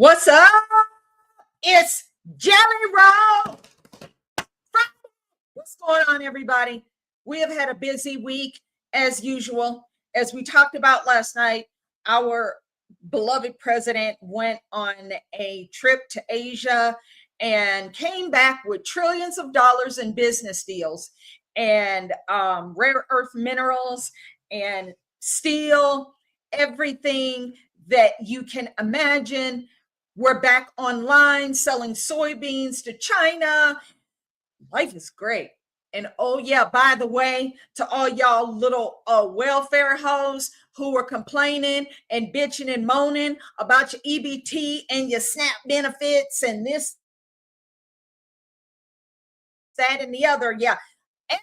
What's up? It's Jellyroll. What's going on, everybody? We have had a busy week as usual. As we talked about last night, our beloved president went on a trip to Asia and came back with trillions of dollars in business deals and rare earth minerals and steel, everything that you can imagine. We're back online selling soybeans to China. Life is great. And oh yeah, by the way, to all y'all little welfare hoes who were complaining and bitching and moaning about your EBT and your SNAP benefits and this, that, and the other. Yeah. As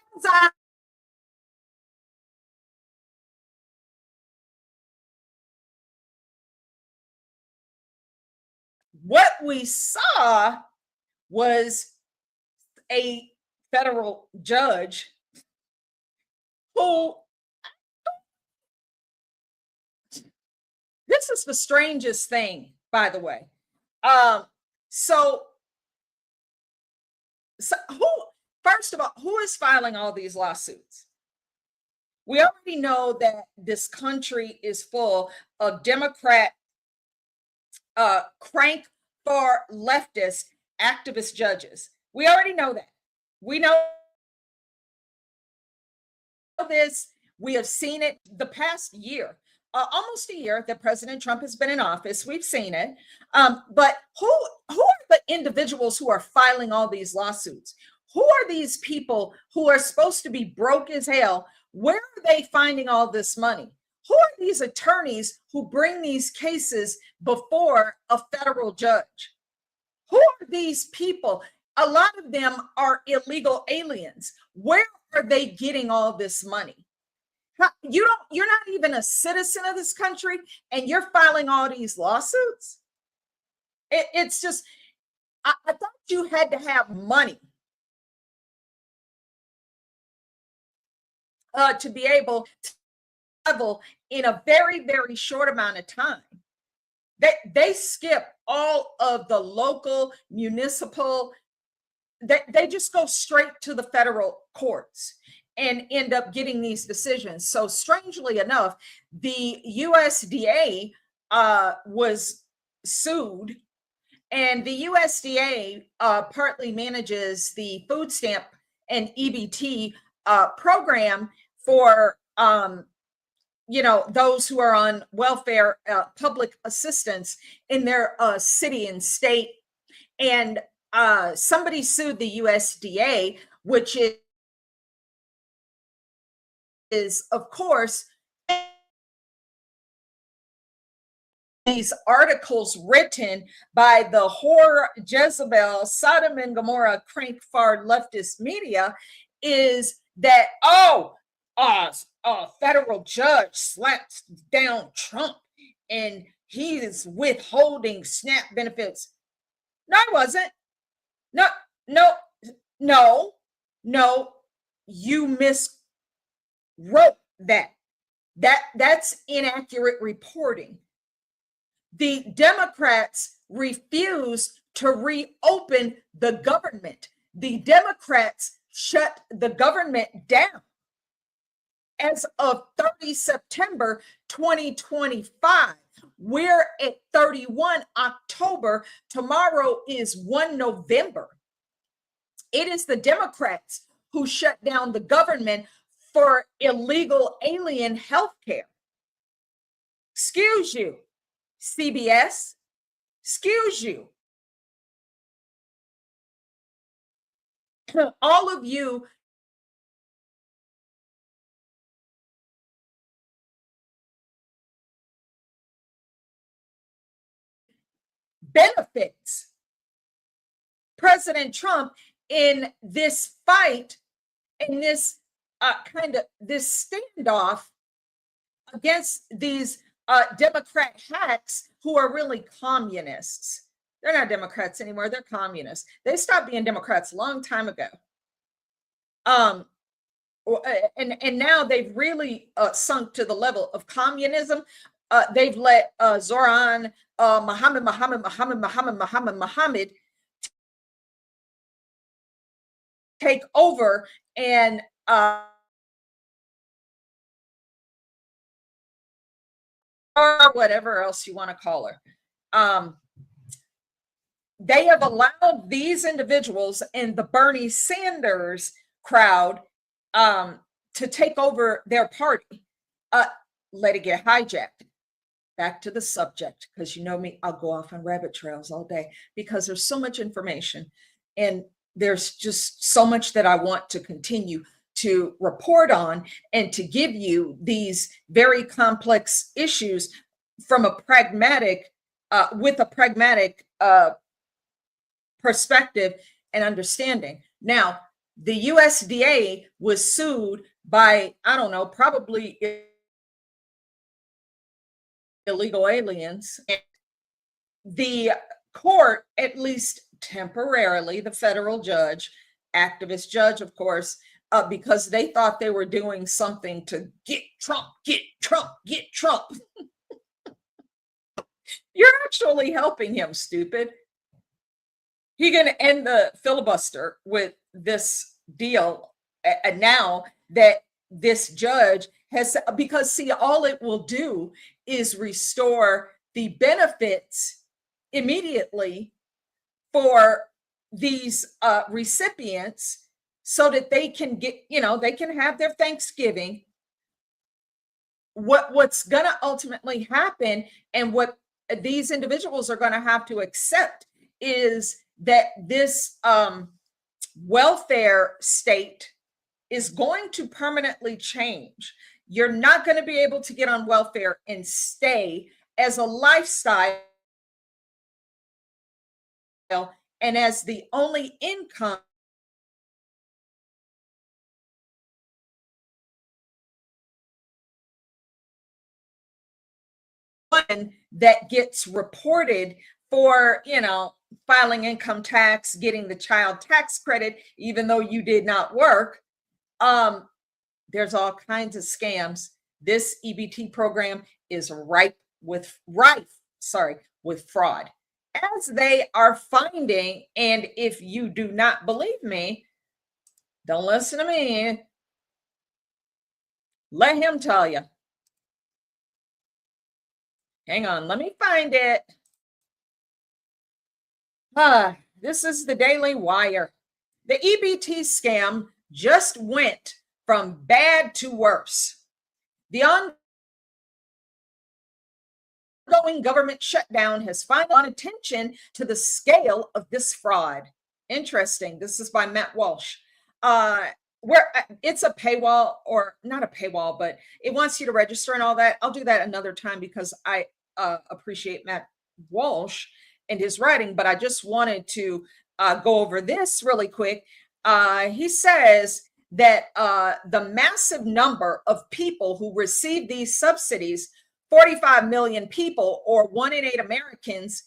what we saw was a federal judge who, this is the strangest thing, by the way. So who, first of all, who is filing all these lawsuits? We already know that this country is full of Democrat crank for leftist activist judges. We already know that. We know this. We have seen it the past year, almost a year that President Trump has been in office. We've seen it. But who are the individuals who are filing all these lawsuits? Who are these people who are supposed to be broke as hell? Where are they finding all this money? Who are these attorneys who bring these cases before a federal judge? Who are these people? A lot of them are illegal aliens. Where are they getting all this money? You're not even a citizen of this country and you're filing all these lawsuits. It's just, I thought you had to have money to be able to level in a very, very short amount of time. They skip all of the local, municipal, they just go straight to the federal courts and end up getting these decisions. So strangely enough, the USDA was sued, and the USDA partly manages the food stamp and EBT program for those who are on welfare, public assistance in their city and state. And somebody sued the USDA, which is of course these articles written by the whore Jezebel, Sodom and Gomorrah, crank far leftist media, is that a federal judge slaps down Trump and he is withholding SNAP benefits. No, I wasn't. No. You miswrote that. That's inaccurate reporting. The Democrats refuse to reopen the government. The Democrats shut the government down. As of 30 September 2025, we're at 31 October. Tomorrow is 1 November. It is the Democrats who shut down the government for illegal alien health care. Excuse you, CBS. Excuse you. All of you benefits President Trump in this fight, in this this standoff against these Democrat hacks who are really communists. They're not Democrats anymore. They're communists. They stopped being Democrats a long time ago. And now they've really sunk to the level of communism. they've let Zoran Muhammad take over and or whatever else you want to call her. They have allowed these individuals in the Bernie Sanders crowd to take over their party. Let it get hijacked. Back to the subject, because you know me, I'll go off on rabbit trails all day because there's so much information and there's just so much that I want to continue to report on and to give you these very complex issues from a pragmatic, with a pragmatic perspective and understanding. Now, the USDA was sued by, I don't know, probably illegal aliens. And the court, at least temporarily, the federal judge, activist judge, of course, because they thought they were doing something to get Trump, get Trump, get Trump. You're actually helping him, stupid. He's going to end the filibuster with this deal now that this judge has, because see, all it will do is restore the benefits immediately for these recipients so that they can get, they can have their Thanksgiving. What's going to ultimately happen and what these individuals are going to have to accept is that this welfare state is going to permanently change. You're not going to be able to get on welfare and stay as a lifestyle and as the only income one that gets reported for, filing income tax, getting the child tax credit, even though you did not work. There's all kinds of scams. This EBT program is rife with fraud, as they are finding. And if you do not believe me, don't listen to me. Let him tell you. Hang on, let me find it. This is the Daily Wire. The EBT scam just went from bad to worse. The ongoing government shutdown has finally drawn attention to the scale of this fraud. Interesting. This is by Matt Walsh. Where it's a paywall, or not a paywall, but it wants you to register and all that. I'll do that another time because I appreciate Matt Walsh and his writing, but I just wanted to go over this really quick. He says that the massive number of people who receive these subsidies, 45 million people, or 1 in 8 Americans,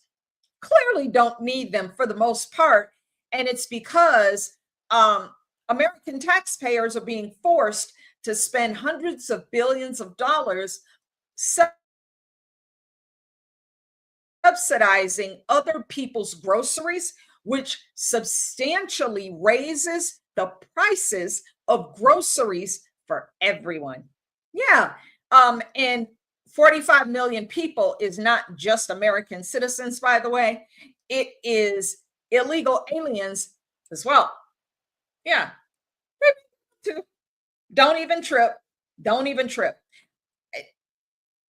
clearly don't need them for the most part. And it's because American taxpayers are being forced to spend hundreds of billions of dollars subsidizing other people's groceries, which substantially raises the prices of groceries for everyone. Yeah. And 45 million people is not just American citizens, by the way. It is illegal aliens as well. Yeah. Don't even trip. Don't even trip.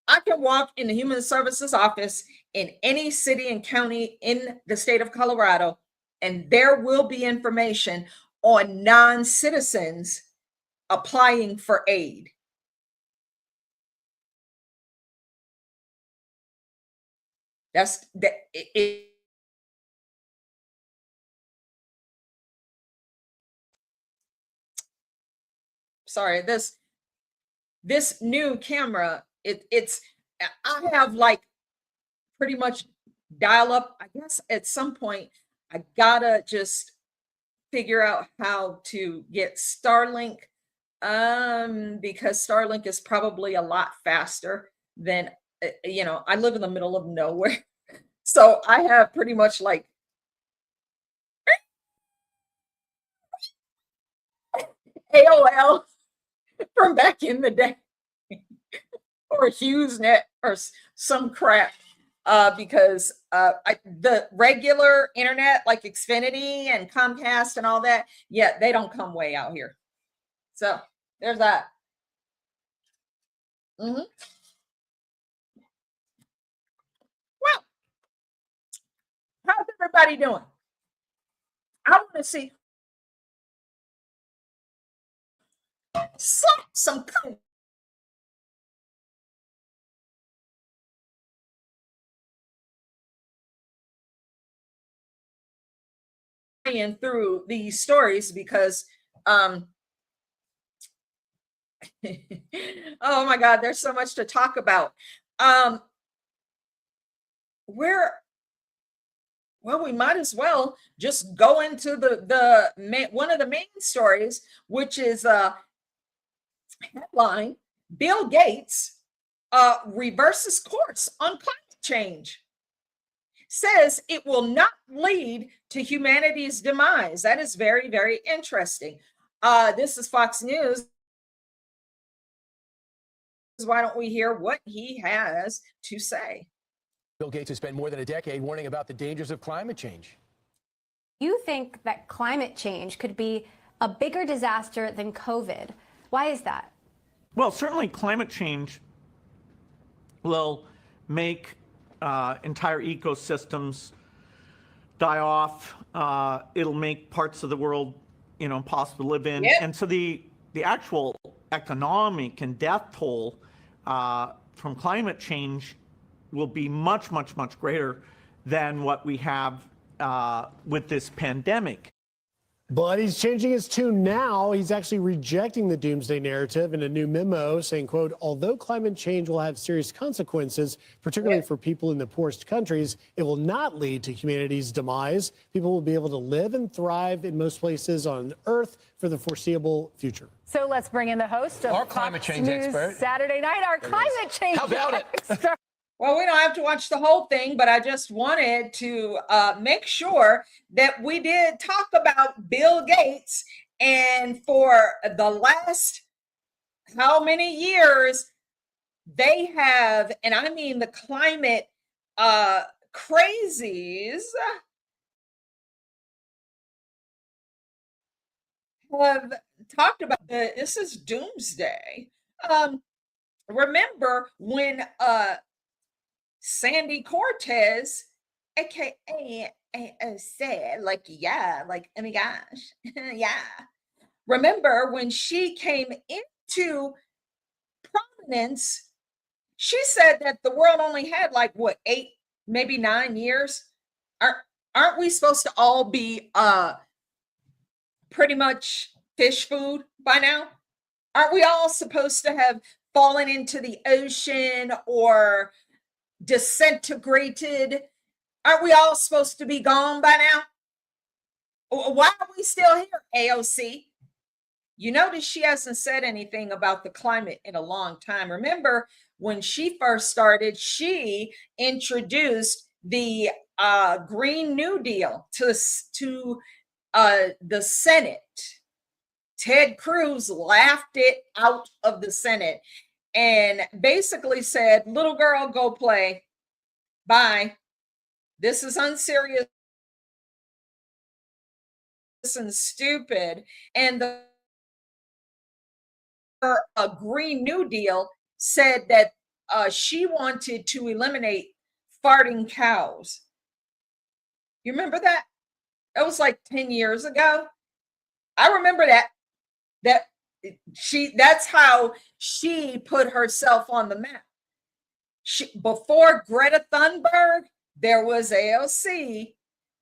I can walk in the Human Services office in any city and county in the state of Colorado, and there will be information on non-citizens applying for aid. That's that. Sorry, this new camera, it's I have like pretty much dial up. I guess at some point I gotta just figure out how to get Starlink, because Starlink is probably a lot faster than I live in the middle of nowhere. So I have pretty much like AOL from back in the day or HughesNet or some crap. Because the regular internet like Xfinity and Comcast and all that, yeah, they don't come way out here. So there's that. Mhm. Well, how's everybody doing? I want to see some through these stories because oh my God, there's so much to talk about. Um where Well, we might as well just go into the main, one of the main stories, which is headline: Bill Gates reverses course on climate change. Says it will not lead to humanity's demise. That is very, very interesting. This is Fox News. Why don't we hear what he has to say? Bill Gates has spent more than a decade warning about the dangers of climate change. You think that climate change could be a bigger disaster than COVID. Why is that? Well, certainly climate change will make entire ecosystems die off. It'll make parts of the world, impossible to live in. Yep. And so the actual economic and death toll from climate change will be much, much, much greater than what we have with this pandemic. But he's changing his tune now. He's actually rejecting the doomsday narrative in a new memo saying, quote, although climate change will have serious consequences, particularly for people in the poorest countries, it will not lead to humanity's demise. People will be able to live and thrive in most places on Earth for the foreseeable future. So let's bring in the host of Our climate change expert. Saturday night, our climate change How about it? expert. Well, we don't have to watch the whole thing, but I just wanted to make sure that we did talk about Bill Gates. And for the last how many years they have, and I mean the climate crazies have talked about this is doomsday. Remember when Sandy Cortez, aka said, like, yeah, like, oh my gosh, yeah. Remember when she came into prominence, she said that the world only had like what, 8, maybe 9 years. Aren't we supposed to all be pretty much fish food by now? Aren't we all supposed to have fallen into the ocean or disintegrated? Aren't we all supposed to be gone by now? Why are we still here, AOC? You notice she hasn't said anything about the climate in a long time. Remember when she first started, she introduced the Green New Deal to the Senate. Ted Cruz laughed it out of the Senate and basically said, little girl, go play. Bye. This is unserious and stupid. And the Green New Deal said that she wanted to eliminate farting cows. You remember that? That was like 10 years ago. I remember that's how she put herself on the map. Before Greta Thunberg, there was AOC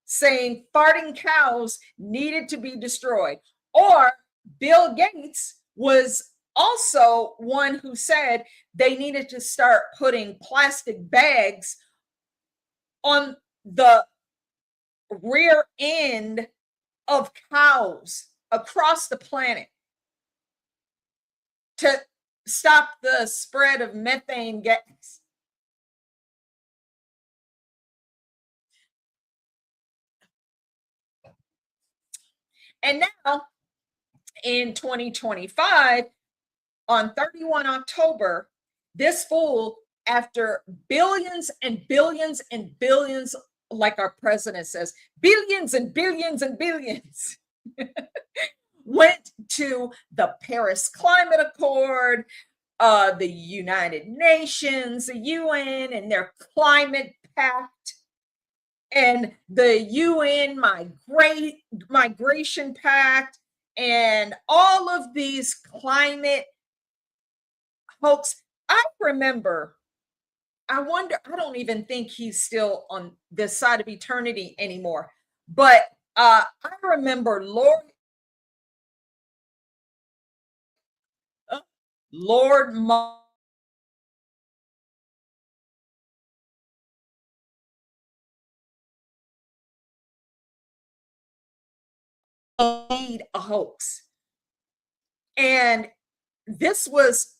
saying farting cows needed to be destroyed. Or Bill Gates was also one who said they needed to start putting plastic bags on the rear end of cows across the planet to stop the spread of methane gas. And now in 2025, on 31 October, this fool, after billions and billions and billions, like our president says, billions and billions and billions, went to the Paris Climate Accord, the United Nations, the UN, and their climate pact, and the UN migration pact, and all of these climate hoax. I remember, I wonder, I don't even think he's still on this side of eternity anymore, but I remember Lord made a hoax. And this was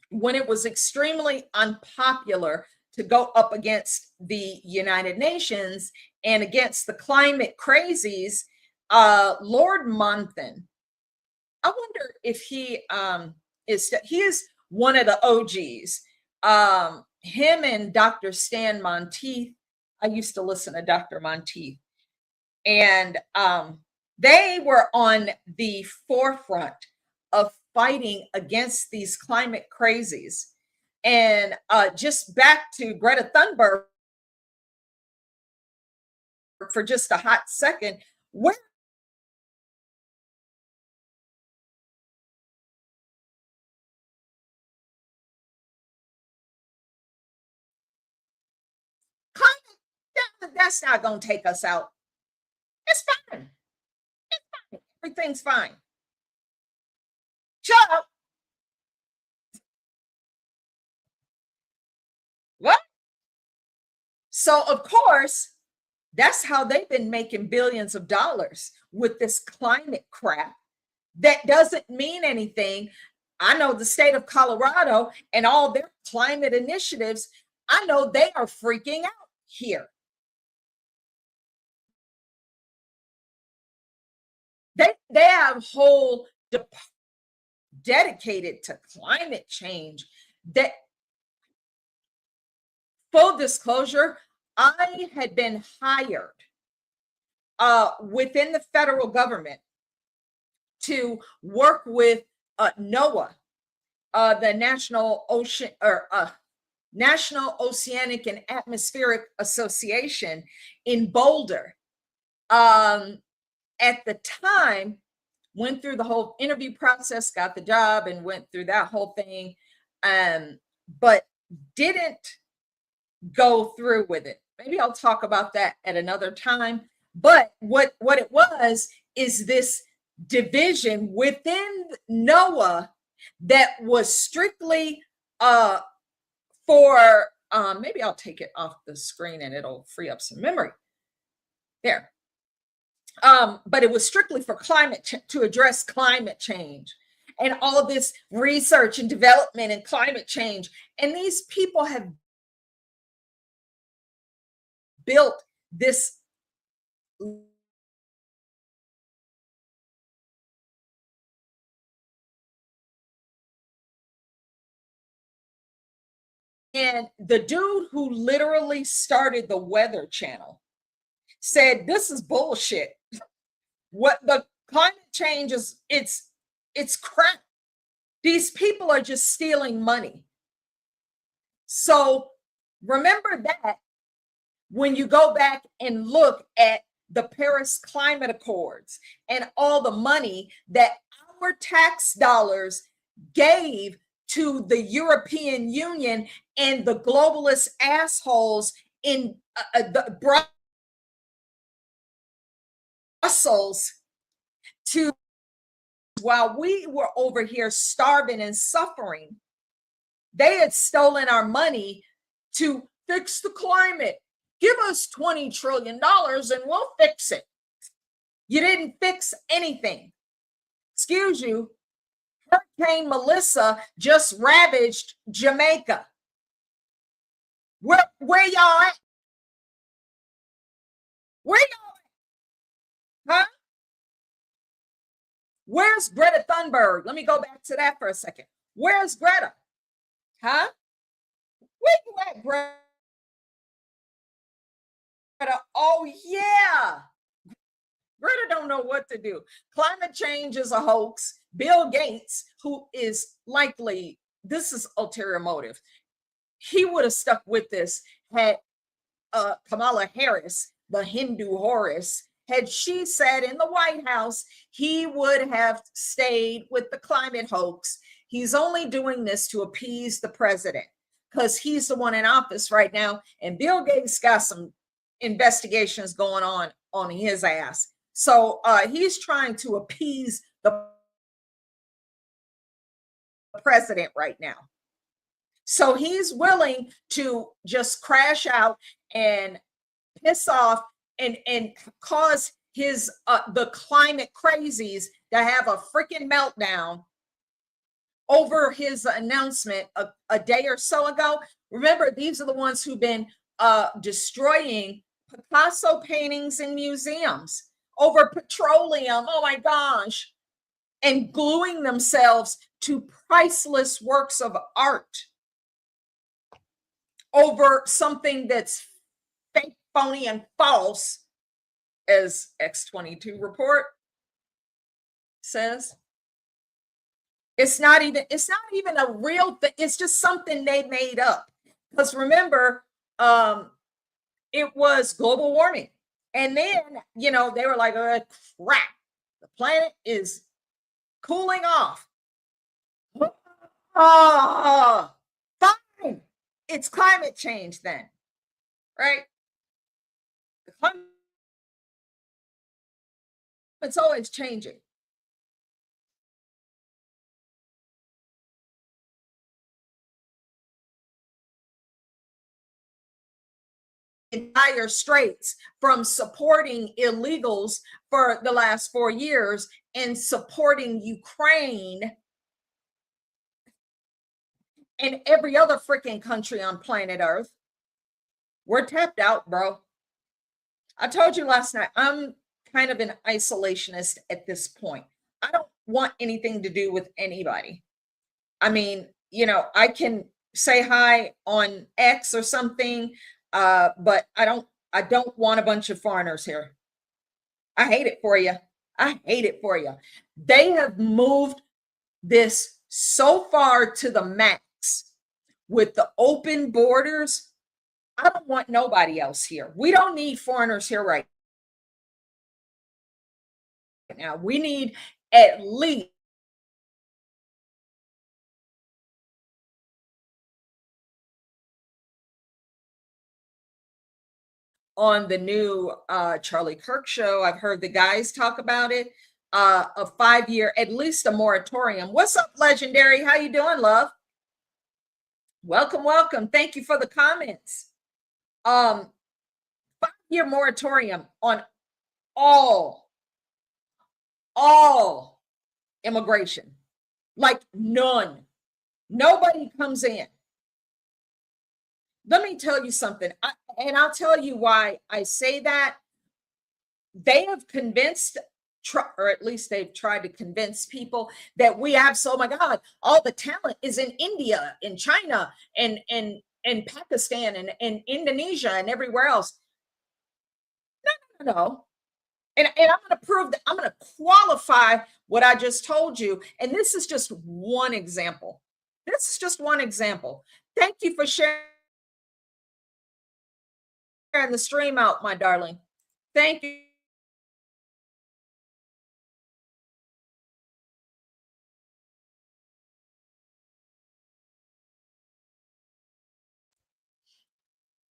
when it was extremely unpopular to go up against the United Nations and against the climate crazies. Lord Monthon, I wonder if he is one of the OGs. Him and Dr. Stan Monteith. I used to listen to Dr. Monteith, and they were on the forefront of fighting against these climate crazies. And just back to Greta Thunberg for just a hot second, where that's not going to take us out. It's fine. It's fine. Everything's fine. Shut up. What? So, of course, that's how they've been making billions of dollars with this climate crap that doesn't mean anything. I know the state of Colorado and all their climate initiatives, I know they are freaking out here. They have whole dedicated to climate change. That, full disclosure, I had been hired within the federal government to work with NOAA, the National Oceanic and Atmospheric Association in Boulder. At the time, went through the whole interview process, got the job, and went through that whole thing, but didn't go through with it. Maybe I'll talk about that at another time. But what it was is this division within NOAA that was strictly for maybe I'll take it off the screen and it'll free up some memory. There. But it was strictly for to address climate change and all of this research and development and climate change. And these people have built this and the dude who literally started the Weather Channel said, this is bullshit. What the climate change is, it's crap. These people are just stealing money. So remember that when you go back and look at the Paris Climate Accords and all the money that our tax dollars gave to the European Union and the globalist assholes in the Brussels, to while we were over here starving and suffering, they had stolen our money to fix the climate. Give us $20 trillion and we'll fix it. You didn't fix anything. Excuse you. Hurricane Melissa just ravaged Jamaica. Where y'all at? Where y'all at? Huh? Where's Greta Thunberg? Let me go back to that for a second. Where's Greta? Huh? Where you at, Greta? Oh, yeah. Greta don't know what to do. Climate change is a hoax. Bill Gates, who is likely, this is ulterior motive. He would have stuck with this had Kamala Harris, the Hindu Horus, had she sat in the White House, he would have stayed with the climate hoax. He's only doing this to appease the president because he's the one in office right now. And Bill Gates got some investigations going on his ass. So he's trying to appease the president right now. So he's willing to just crash out and piss off and cause his the climate crazies to have a freaking meltdown over his announcement a day or so ago. Remember, these are the ones who've been destroying Picasso paintings in museums over petroleum. Oh my gosh. And gluing themselves to priceless works of art over something that's fake, phony, and false, as X22 report says. It's not even a real thing. It's just something they made up. Because remember, it was global warming. And then, they were like, oh, crap, the planet is cooling off. Oh, fine. It's climate change then, right? It's always changing. Dire straits from supporting illegals for the last 4 years and supporting Ukraine and every other freaking country on planet Earth. We're tapped out, bro. I told you last night, I'm kind of an isolationist at this point. I don't want anything to do with anybody. I mean, I can say hi on X or something, but I don't want a bunch of foreigners here. I hate it for you. I hate it for you. They have moved this so far to the max with the open borders. I don't want nobody else here. We don't need foreigners here right now. We need at least on the new Charlie Kirk show. I've heard the guys talk about it. A 5-year, at least a moratorium. What's up, Legendary? How you doing, love? Welcome. Thank you for the comments. 5-year moratorium on all immigration. Like none. Nobody comes in. Let me tell you something, and I'll tell you why I say that. They have convinced, or at least they've tried to convince people that we have, so, oh my God, all the talent is in India, in China, and Pakistan, and Indonesia, and everywhere else. No. And I'm going to prove that. I'm going to qualify what I just told you. And this is just one example. Thank you for sharing the stream out, my darling. Thank you.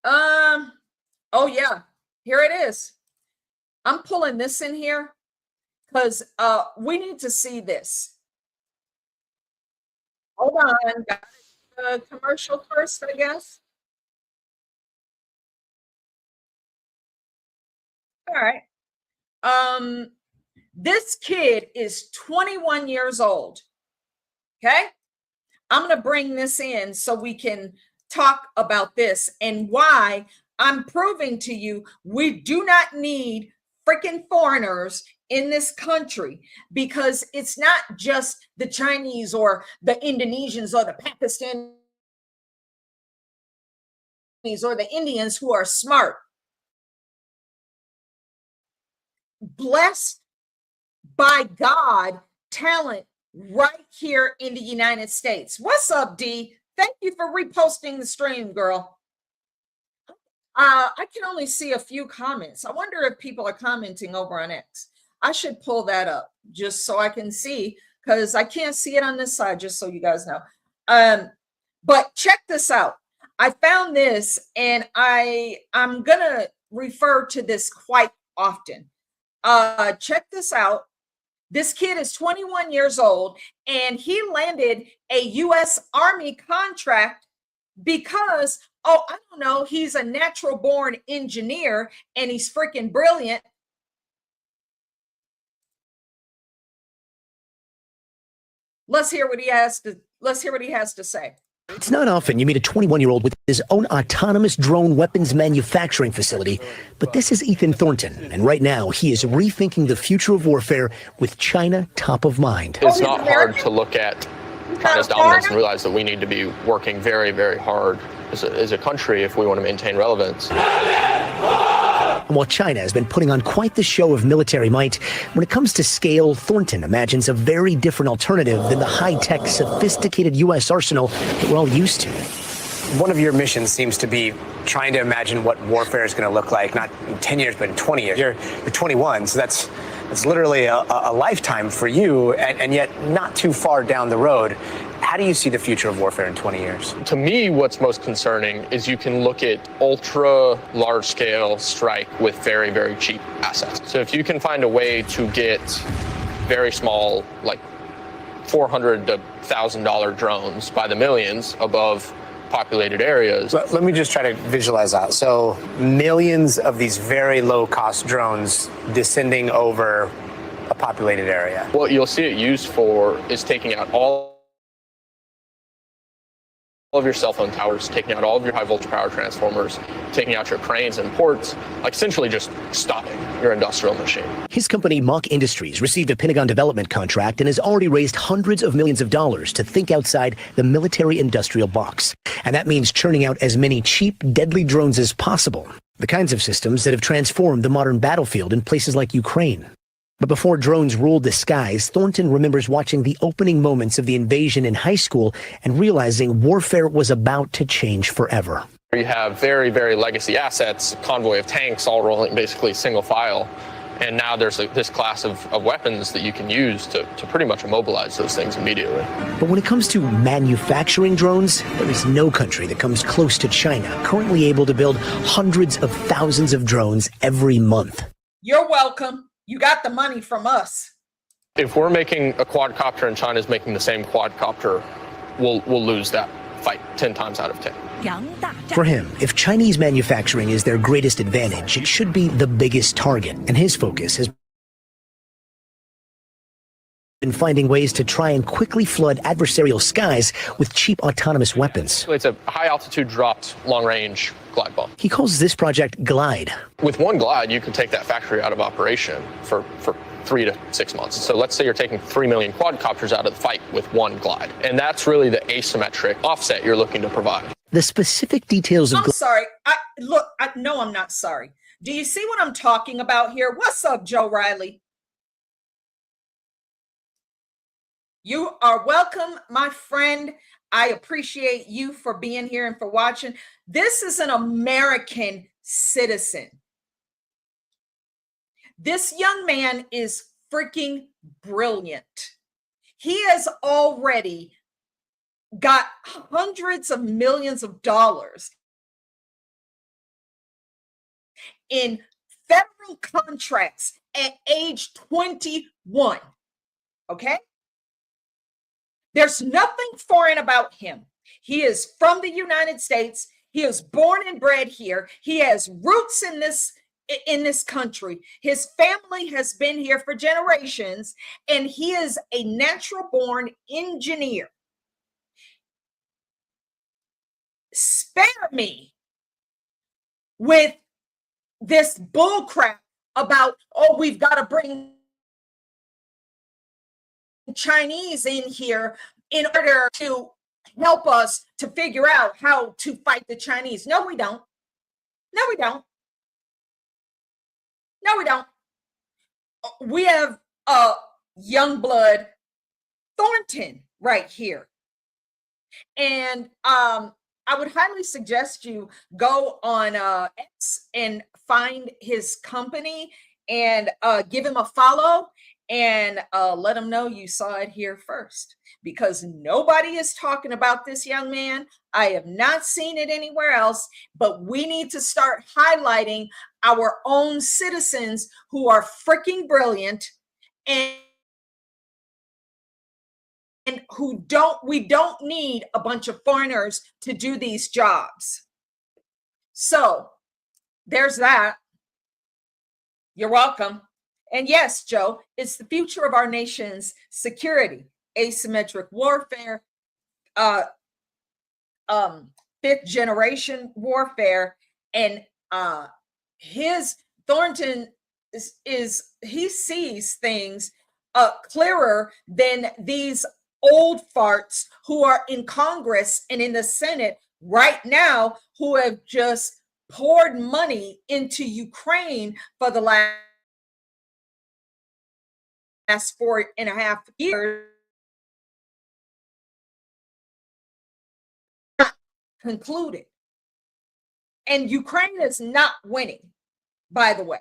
Oh yeah, here it is. I'm pulling this in here because we need to see this. Hold on, got a commercial first, I guess. All right. This kid is 21 years old. Okay. I'm going to bring this in so we can talk about this and why I'm proving to you we do not need freaking foreigners in this country, because it's not just the Chinese or the Indonesians or the Pakistanis or the Indians who are smart. Blessed by God talent right here in the United States. What's up, D? Thank you for reposting the stream, girl. I can only see a few comments. I wonder if people are commenting over on X. I should pull that up just so I can see, because I can't see it on this side, just so you guys know. But check this out. I found this, and I'm gonna refer to this quite often. Check this out. This kid is 21 years old, and he landed a U.S. Army contract because, oh, I don't know, he's a natural born engineer and he's freaking brilliant. Let's hear what he has to say. It's not often you meet a 21-year-old with his own autonomous drone weapons manufacturing facility, but this is Ethan Thornton, and right now he is rethinking the future of warfare with China top of mind. It's not hard to look at China's dominance and realize that we need to be working very, very hard as a country if we want to maintain relevance. And while China has been putting on quite the show of military might, when it comes to scale, Thornton imagines a very different alternative than the high-tech, sophisticated U.S. arsenal that we're all used to. One of your missions seems to be trying to imagine what warfare is going to look like, not in 10 years, but in 20 years. You're 21, so that's literally a lifetime for you, and yet not too far down the road. How do you see the future of warfare in 20 years? To me, what's most concerning is you can look at ultra large scale strike with very, very cheap assets. So if you can find a way to get very small, like $400 to $1,000 drones by the millions above populated areas. Let me just try to visualize that. So millions of these very low cost drones descending over a populated area. What you'll see it used for is taking out all of your cell phone towers, taking out all of your high voltage power transformers, taking out your cranes and ports, like essentially just stopping your industrial machine. His company, Mach Industries, received a Pentagon development contract and has already raised hundreds of millions of dollars to think outside the military-industrial box. And that means churning out as many cheap, deadly drones as possible. The kinds of systems that have transformed the modern battlefield in places like Ukraine. But before drones ruled the skies, Thornton remembers watching the opening moments of the invasion in high school and realizing warfare was about to change forever. You have very, very legacy assets, convoy of tanks all rolling basically single file. And now there's this class of weapons that you can use to pretty much immobilize those things immediately. But when it comes to manufacturing drones, there is no country that comes close to China, currently able to build hundreds of thousands of drones every month. You're welcome. You got the money from us. If we're making a quadcopter and China's making the same quadcopter, we'll lose that fight 10 times out of 10. For him, if Chinese manufacturing is their greatest advantage, it should be the biggest target, and his focus has been finding ways to try and quickly flood adversarial skies with cheap autonomous weapons. It's a high-altitude dropped long-range glide bomb. He calls this project Glide. With one glide, you can take that factory out of operation for 3 to 6 months. So let's say you're taking 3 million quadcopters out of the fight with one glide. And that's really the asymmetric offset you're looking to provide. The specific details of I'm sorry. No, I'm not sorry. Do you see what I'm talking about here? What's up, Joe Riley? You are welcome, my friend. I appreciate you for being here and for watching. This is an American citizen. This young man is freaking brilliant. He has already got hundreds of millions of dollars in federal contracts at age 21. Okay? There's nothing foreign about him. He is from the United States. He is born and bred here. He has roots in this country. His family has been here for generations, and he is a natural born engineer. Spare me with this bull crap about, oh, we've got to bring Chinese in here in order to help us to figure out how to fight the Chinese. No, we don't. No, we don't. No, we don't. We have young blood Thornton right here. And I would highly suggest you go on X and find his company and give him a follow and let him know you saw it here first, because nobody is talking about this young man. I have not seen it anywhere else, but we need to start highlighting our own citizens who are freaking brilliant and we don't need a bunch of foreigners to do these jobs. So there's that. You're welcome. And yes, Joe, it's the future of our nation's security, asymmetric warfare, fifth generation warfare. And his Thornton is he sees things clearer than these old farts who are in Congress and in the Senate right now, who have just poured money into Ukraine for the last 4.5 years. Concluded. And Ukraine is not winning, by the way.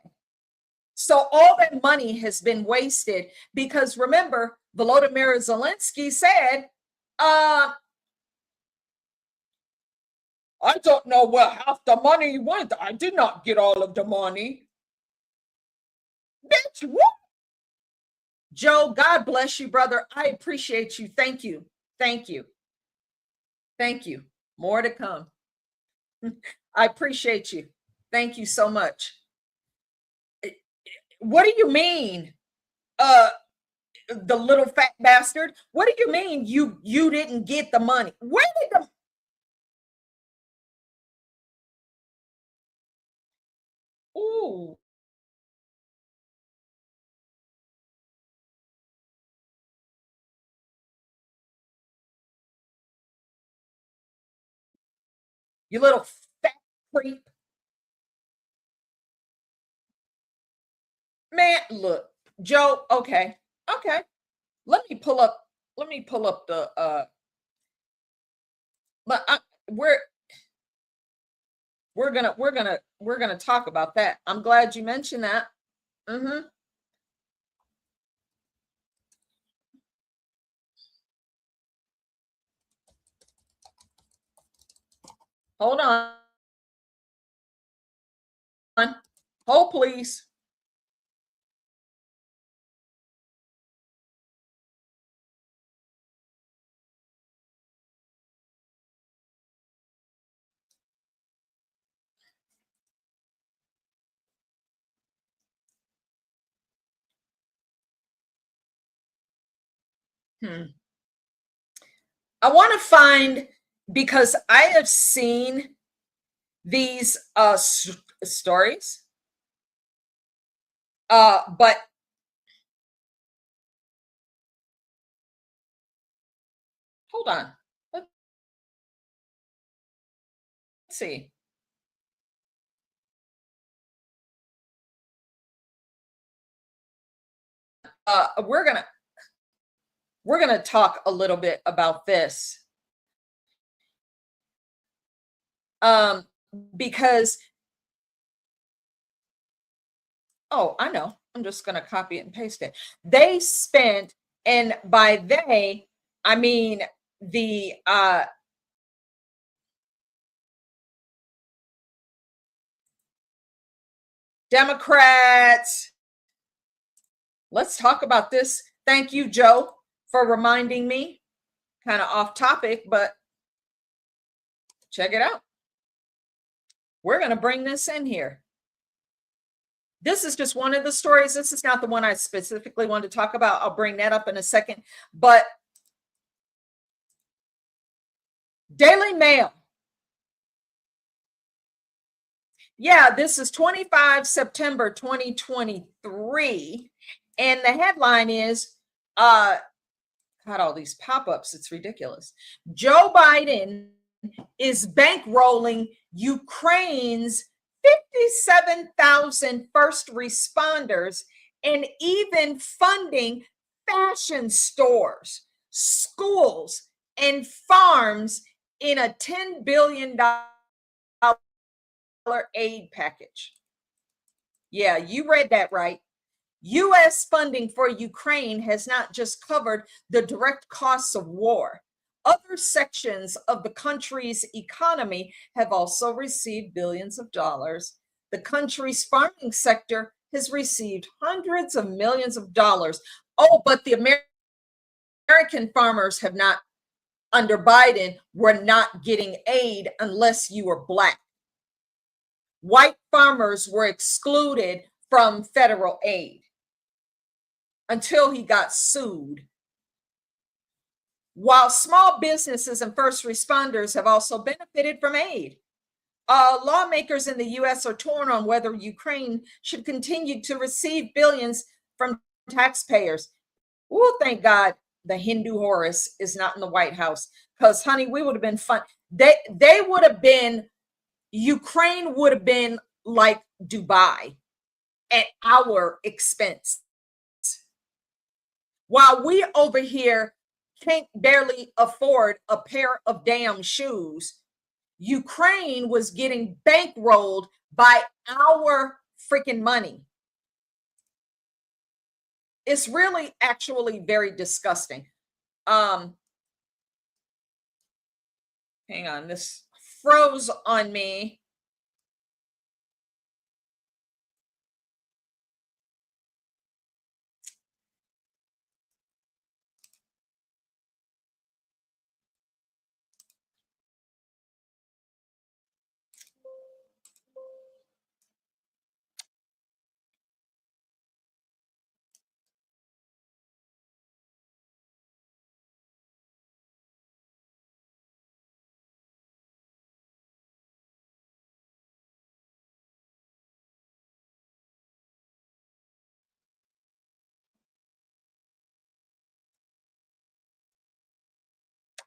So all that money has been wasted because remember, Volodymyr Zelensky said, I don't know where half the money went. I did not get all of the money. Bitch, what? Joe, God bless you, brother. I appreciate you. Thank you. Thank you. Thank you. More to come. I appreciate you. Thank you so much. What do you mean? The little fat bastard. What do you mean you didn't get the money? Where did the Ooh. You little fat creep. Man, look, Joe, okay. Okay. Let me pull up the but we're gonna talk about that. I'm glad you mentioned that. Mm-hmm. Hold on. Hold, please. I want to find, because I have seen these stories, but hold on. Let's see. We're gonna talk a little bit about this. Because I know, I'm just gonna copy it and paste it. They spent, and by they, I mean the Democrats. Let's talk about this. Thank you, Joe, for reminding me. Kind of off topic, but check it out. We're going to bring this in here. This is just one of the stories. This is not the one I specifically wanted to talk about. I'll bring that up in a second. But Daily Mail. Yeah, this is 25 September 2023. And the headline is got all these pop-ups. It's ridiculous. Joe Biden is bankrolling Ukraine's 57,000 first responders and even funding fashion stores, schools, and farms in a $10 billion aid package. Yeah, you read that right. U.S. funding for Ukraine has not just covered the direct costs of war. Other sections of the country's economy have also received billions of dollars. The country's farming sector has received hundreds of millions of dollars. Oh, but the American farmers have not, under Biden, were not getting aid unless you were Black. White farmers were excluded from federal aid until he got sued. While small businesses and first responders have also benefited from aid. Lawmakers in the U.S. are torn on whether Ukraine should continue to receive billions from taxpayers. Oh, thank God the Hindu Horus is not in the White House, because, honey, we would have been fun. They would have been, Ukraine would have been like Dubai at our expense. While we over here can't barely afford a pair of damn shoes, Ukraine was getting bankrolled by our freaking money. It's really actually very disgusting. Hang on, this froze on me.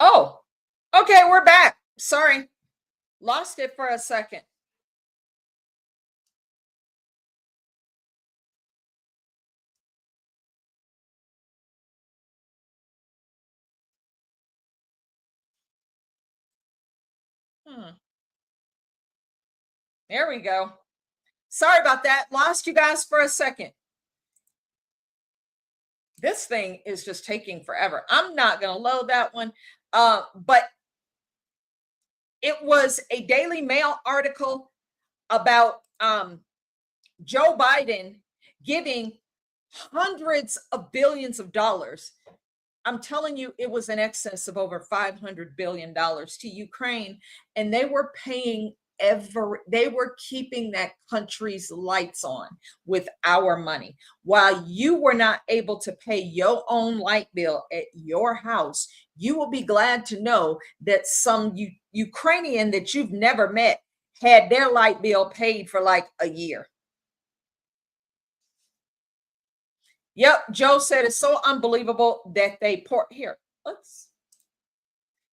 Oh, okay, we're back. Sorry, lost it for a second. There we go. Sorry about that. Lost you guys for a second. This thing is just taking forever. I'm not going to load that one. But it was a Daily Mail article about Joe Biden giving hundreds of billions of dollars. I'm telling you, it was in excess of over $500 billion to Ukraine, and they were paying they were keeping that country's lights on with our money. While you were not able to pay your own light bill at your house, you will be glad to know that some Ukrainian that you've never met had their light bill paid for like a year. Yep, Joe said it's so unbelievable that they pour here.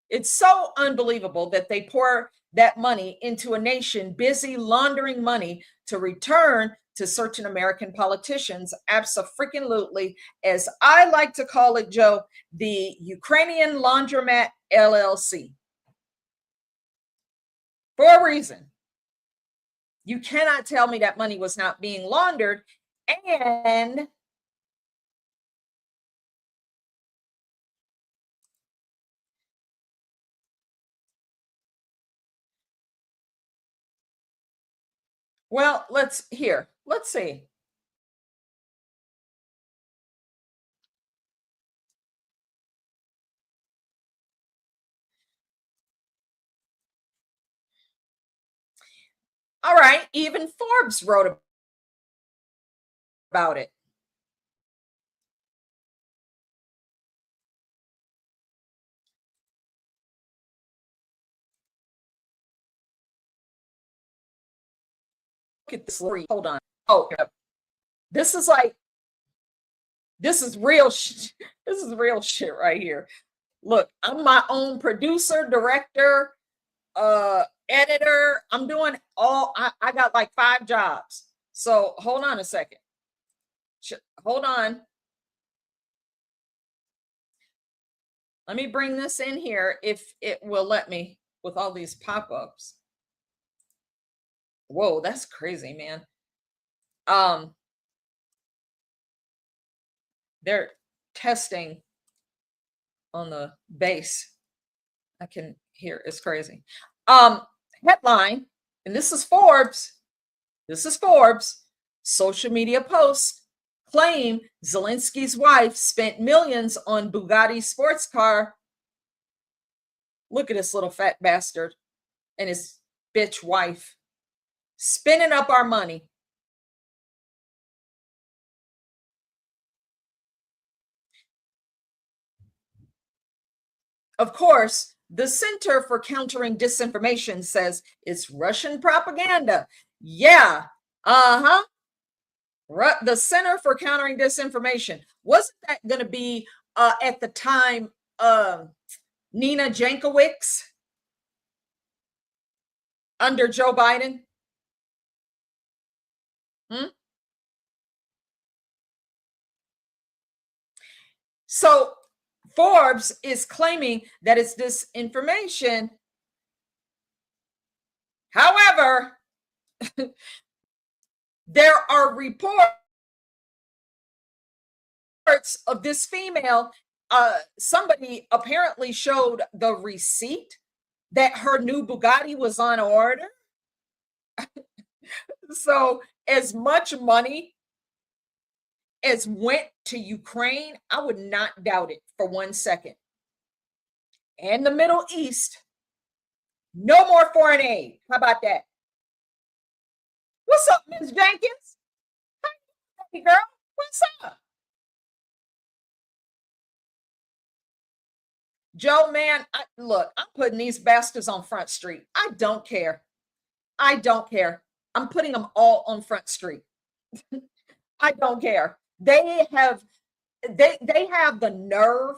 It's so unbelievable that they pour that money into a nation busy laundering money to return to certain American politicians. Abso-freaking-lutely, as I like to call it, Joe, the Ukrainian Laundromat LLC. For a reason. You cannot tell me that money was not being laundered. And well, let's see. All right, even Forbes wrote about it. Look at this. Hold on. Oh, this is like This is real shit. This is real shit right here. Look, I'm my own producer, director, editor. I'm doing all, I got like 5 jobs. So hold on a second. Hold on. Let me bring this in here if it will let me with all these pop-ups. Whoa, that's crazy, man. They're testing on the base. I can hear, it's crazy. Headline, and this is Forbes. This is Forbes. Social media post claim Zelensky's wife spent millions on Bugatti sports car. Look at this little fat bastard and his bitch wife spending up our money. Of course, the Center for Countering Disinformation says it's Russian propaganda. Yeah, the Center for Countering Disinformation. Wasn't that going to be at the time Nina Jankowicz under Joe Biden? So Forbes is claiming that it's disinformation. However, there are reports of this female. Somebody apparently showed the receipt that her new Bugatti was on order. So as much money as went to Ukraine, I would not doubt it for 1 second. And the Middle East, no more foreign aid. How about that? What's up, Ms. Jenkins? Hey, girl, what's up? Joe, man, look, I'm putting these bastards on Front Street. I don't care. I don't care. I'm putting them all on Front Street. I don't care. They have the nerve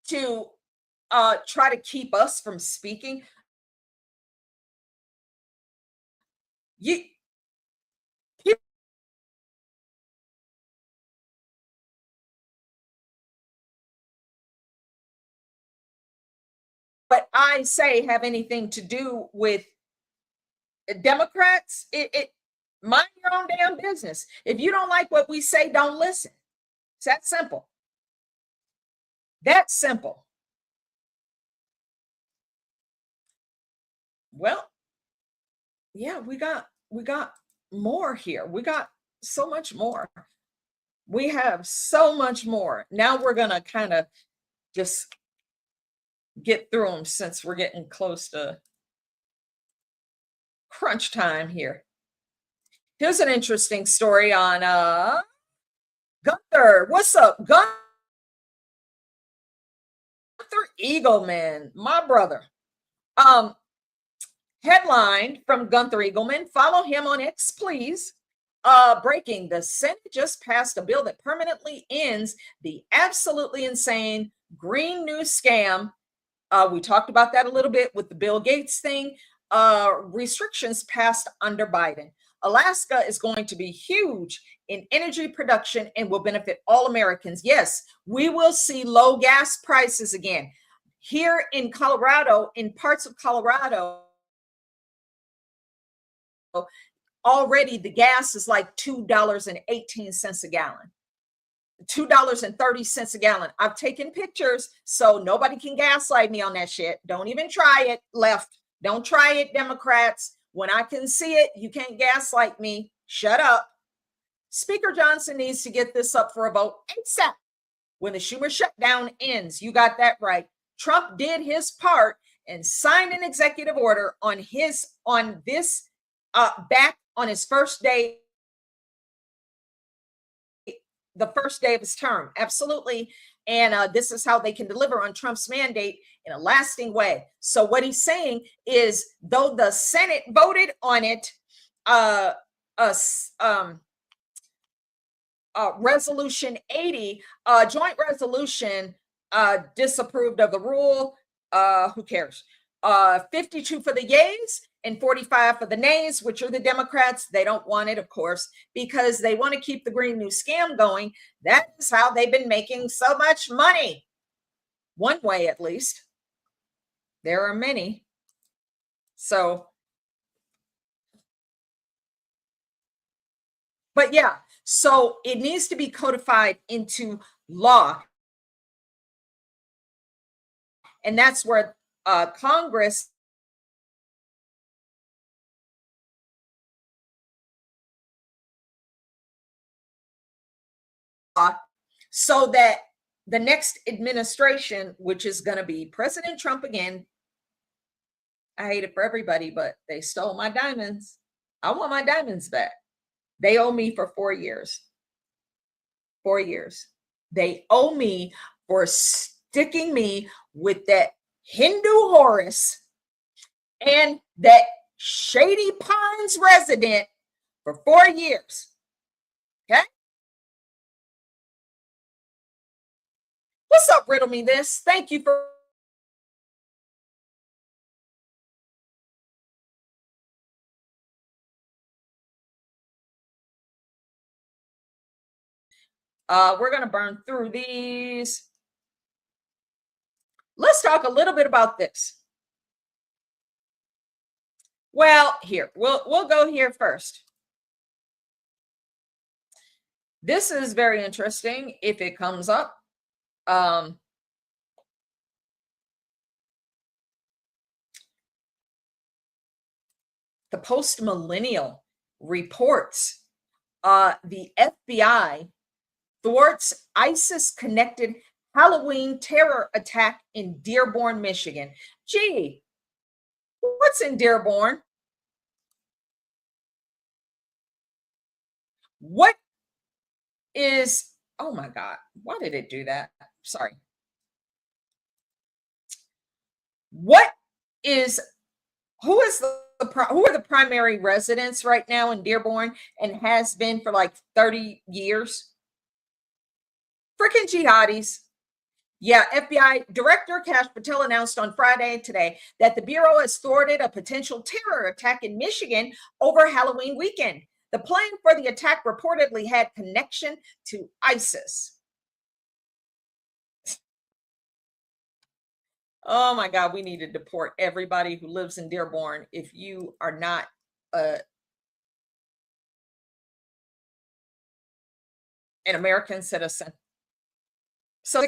to try to keep us from speaking. What I say have anything to do with Democrats, mind your own damn business. If you don't like what we say, don't listen. It's that simple. That's simple. Well, yeah, we got more here. We got so much more. We have so much more. Now we're gonna kind of just get through them since we're getting close to crunch time here. Here's an interesting story on Gunther. What's up, Gunther Eagleman, my brother? Headline from Gunther Eagleman. Follow him on X, please. Breaking: the Senate just passed a bill that permanently ends the absolutely insane Green New Scam. We talked about that a little bit with the Bill Gates thing. Restrictions passed under Biden. Alaska is going to be huge in energy production and will benefit all Americans. Yes, we will see low gas prices again. Here in Colorado, in parts of Colorado, already the gas is like $2.18 a gallon. $2.30 a gallon. I've taken pictures, so nobody can gaslight me on that shit. Don't even try it, left. Don't try it, Democrats. When I can see it, you can't gaslight me. Shut up. Speaker Johnson needs to get this up for a vote ASAP when the Schumer shutdown ends. You got that right. Trump did his part and signed an executive order on this back on his first day, the first day of his term. Absolutely. And this is how they can deliver on Trump's mandate in a lasting way. So what he's saying is, though the Senate voted on it, Resolution 80, joint resolution, disapproved of the rule. Who cares? 52 for the yays and 45 for the nays, which are the Democrats. They don't want it, of course, because they want to keep the Green New Scam going. That is how they've been making so much money. One way, at least. There are many. So, but yeah, so it needs to be codified into law. And that's where Congress so that the next administration, which is going to be President Trump again, I hate it for everybody, but they stole my diamonds. I want my diamonds back. They owe me for 4 years. 4 years. They owe me for sticking me with that Hindu Horus and that Shady Pines resident for 4 years. Okay? What's up, Riddle Me This? Thank you for we're going to burn through these. Let's talk a little bit about this. Well, here, we'll go here first. This is very interesting if it comes up. The Post Millennial reports the FBI thwarts ISIS-connected Halloween terror attack in Dearborn, Michigan. Gee, what's in Dearborn? What is, oh my God, why did it do that? Sorry. What is, who are the primary residents right now in Dearborn and has been for like 30 years? Freaking jihadis. Yeah, FBI Director Kash Patel announced on Friday today that the Bureau has thwarted a potential terror attack in Michigan over Halloween weekend. The plan for the attack reportedly had connection to ISIS. Oh my God, we need to deport everybody who lives in Dearborn if you are not an American citizen. So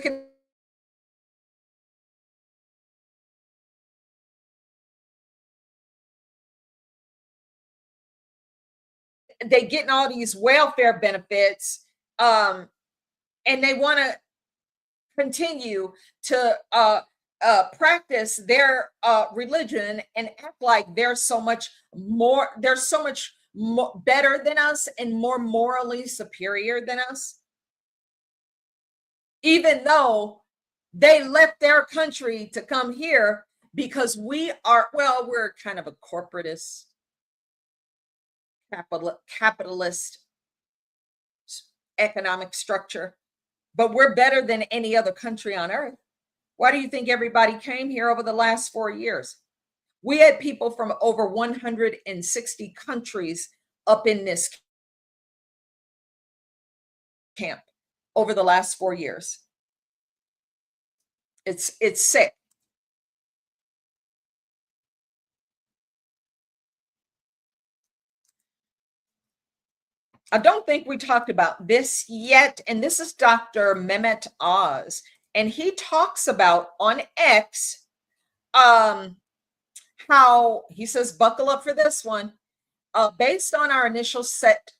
they getting all these welfare benefits, and they want to continue to practice their religion and act like they're so much better than us and more morally superior than us, even though they left their country to come here because we're kind of a corporatist, capitalist economic structure, but we're better than any other country on earth. Why do you think everybody came here over the last 4 years? We had people from over 160 countries up in this camp over the last 4 years. It's sick. I don't think we talked about this yet, and this is Dr. Mehmet Oz, and he talks about on X how he says, buckle up for this one. Based on our initial set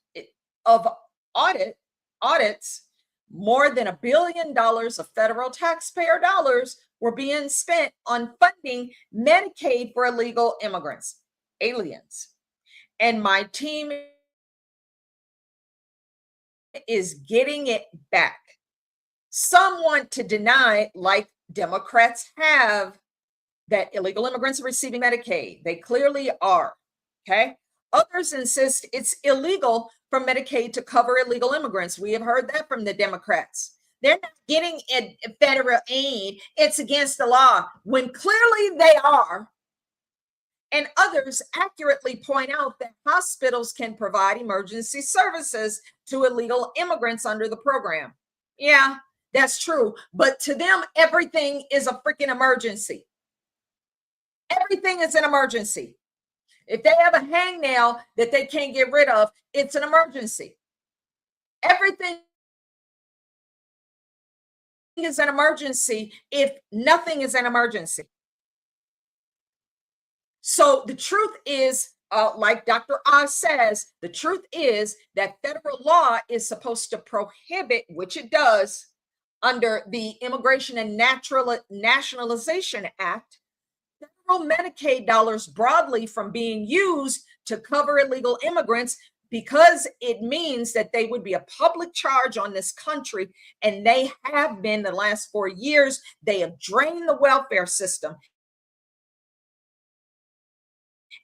of audits, more than $1 billion of federal taxpayer dollars were being spent on funding Medicaid for illegal immigrants, aliens. And my team is getting it back. Some want to deny, like Democrats have, that illegal immigrants are receiving Medicaid. They clearly are. Okay. Others insist it's illegal for Medicaid to cover illegal immigrants. We have heard that from the Democrats. They're not getting federal aid. It's against the law, when clearly they are. And others accurately point out that hospitals can provide emergency services to illegal immigrants under the program. Yeah, that's true. But to them, everything is a freaking emergency. Everything is an emergency. If they have a hangnail that they can't get rid of, it's an emergency. Everything is an emergency if nothing is an emergency. So the truth is, like Dr. Oz says, the truth is that federal law is supposed to prohibit, which it does under the Immigration and Nationalization Act, federal Medicaid dollars broadly from being used to cover illegal immigrants, because it means that they would be a public charge on this country. And they have been the last 4 years. They have drained the welfare system.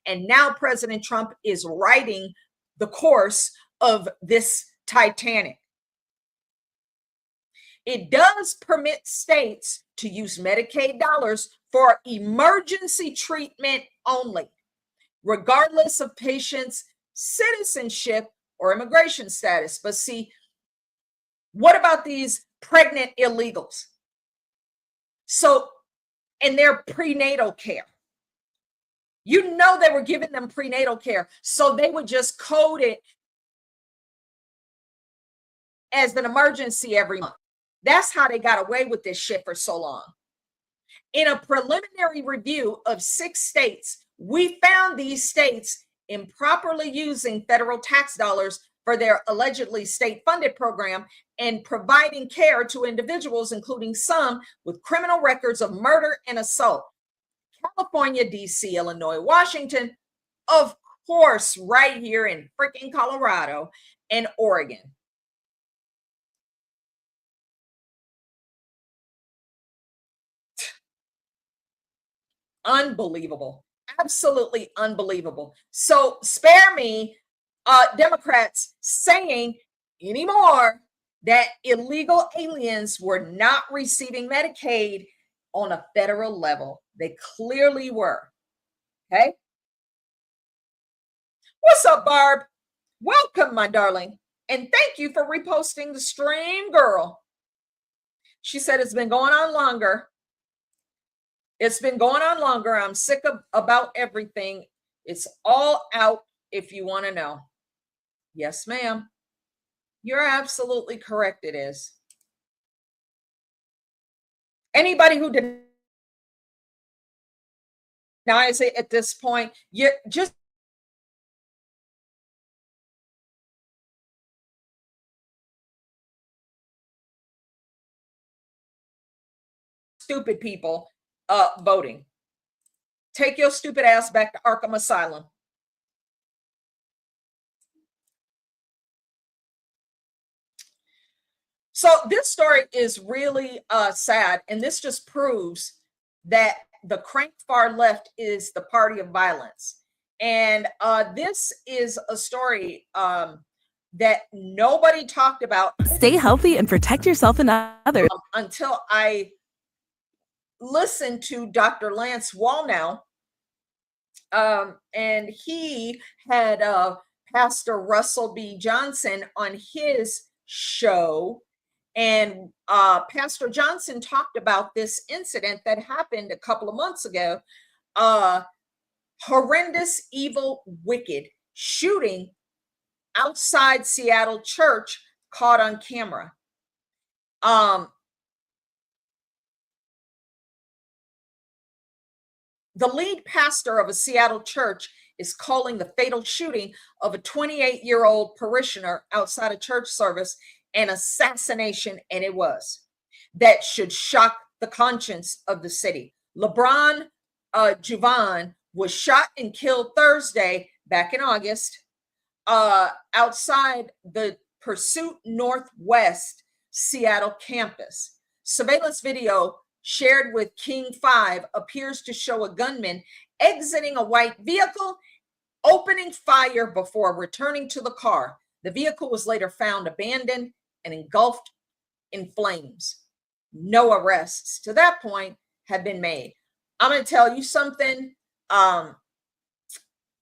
And now President Trump is riding the course of this Titanic. It does permit states to use Medicaid dollars for emergency treatment only, regardless of patients' citizenship or immigration status. But see, what about these pregnant illegals? So, and their prenatal care. You know, they were giving them prenatal care, so they would just code it as an emergency every month. That's how they got away with this shit for so long. In a preliminary review of 6 states, we found these states improperly using federal tax dollars for their allegedly state-funded program and providing care to individuals, including some with criminal records of murder and assault. California, DC, Illinois, Washington, of course, right here in freaking Colorado and Oregon. Unbelievable. Absolutely unbelievable. So spare me, Democrats, saying anymore that illegal aliens were not receiving Medicaid on a federal level. They clearly were. Okay. What's up, Barb? Welcome, my darling. And thank you for reposting the stream, girl. She said it's been going on longer. It's been going on longer. I'm sick of about everything. It's all out if you want to know. Yes, ma'am. You're absolutely correct. It is. Anybody who denies it at this point, you're just stupid people voting. Take your stupid ass back to Arkham Asylum. So this story is really sad, and this just proves that the crank far left is the party of violence. And this is a story that nobody talked about. Stay healthy and protect yourself and others. Until I listened to Dr. Lance Wallnow, and he had Pastor Russell B. Johnson on his show. And Pastor Johnson talked about this incident that happened a couple of months ago. Horrendous, evil, wicked shooting outside Seattle church caught on camera. The lead pastor of a Seattle church is calling the fatal shooting of a 28-year-old parishioner outside a church service an assassination, and it was. That should shock the conscience of the city. LeBron Juvan was shot and killed Thursday back in August outside the Pursuit Northwest Seattle campus. Surveillance video shared with King 5 appears to show a gunman exiting a white vehicle opening fire before returning to the car. The vehicle was later found abandoned and engulfed in flames. No arrests to that point have been made. I'm going to tell you something.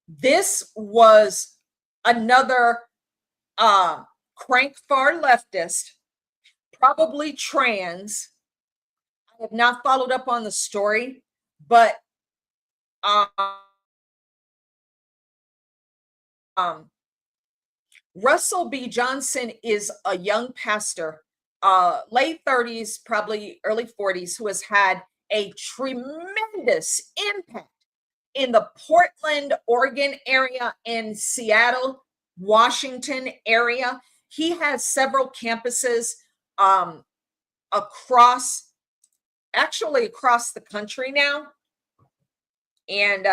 This was another crank far leftist, probably trans. I have not followed up on the story, but Russell B. Johnson is a young pastor, late 30s, probably early 40s, who has had a tremendous impact in the Portland, Oregon area and Seattle, Washington area. He has several campuses across the country now. And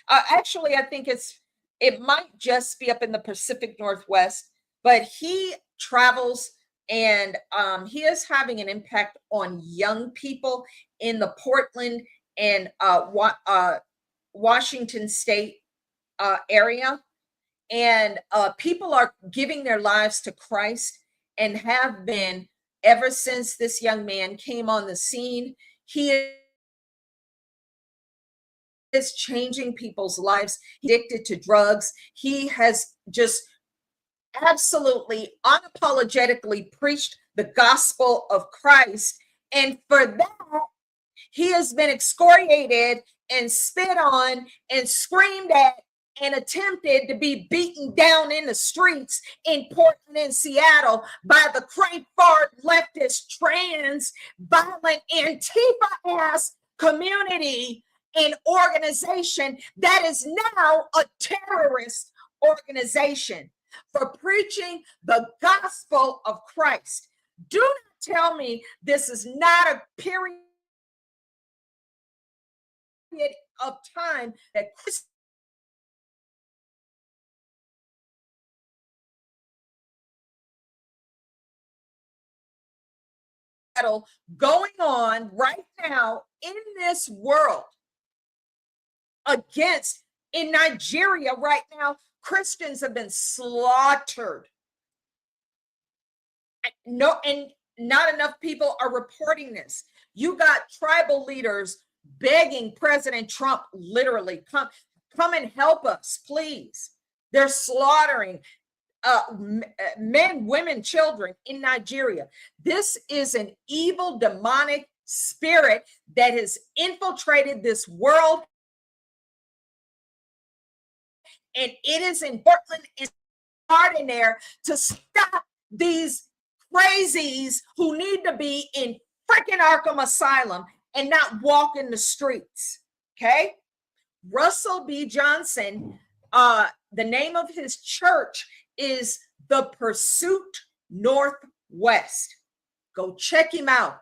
actually, I think it might just be up in the Pacific Northwest, but he travels and he is having an impact on young people in the Portland and Washington State area. And people are giving their lives to Christ and have been ever since this young man came on the scene. He is changing people's lives. He's addicted to drugs. He has just absolutely unapologetically preached the gospel of Christ. And for that, he has been excoriated and spit on and screamed at and attempted to be beaten down in the streets in Portland and Seattle by the crank far leftist, trans, violent, Antifa-ass community and organization that is now a terrorist organization for preaching the gospel of Christ. Do not tell me this is not a period of time that going on right now in this world against, in Nigeria right now, Christians have been slaughtered. No, and not enough people are reporting this. You got tribal leaders begging President Trump, literally, come and help us, please. They're slaughtering men, women, children in Nigeria. This is an evil, demonic spirit that has infiltrated this world. And it is in Portland and hard in there to stop these crazies who need to be in freaking Arkham Asylum and not walk in the streets. Okay. Russell B. Johnson, the name of his church is The Pursuit Northwest. Go check him out.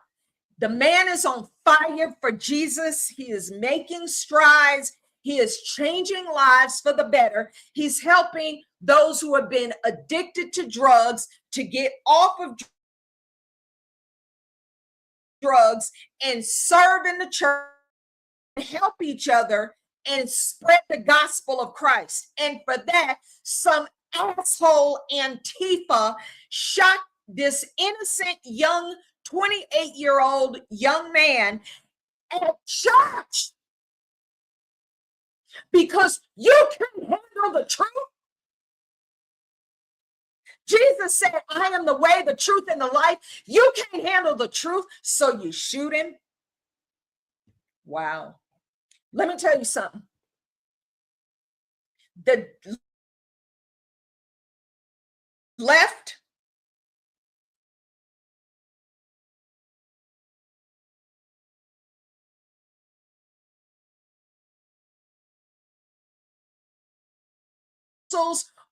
The man is on fire for Jesus. He is making strides. He is changing lives for the better. He's helping those who have been addicted to drugs to get off of drugs and serve in the church, and help each other and spread the gospel of Christ. And for that, some asshole Antifa shot this innocent young 28-year-old young man at church because you can't handle the truth. Jesus said, I am the way, the truth, and the life. You can't handle the truth, so you shoot him. Wow. Let me tell you something. The left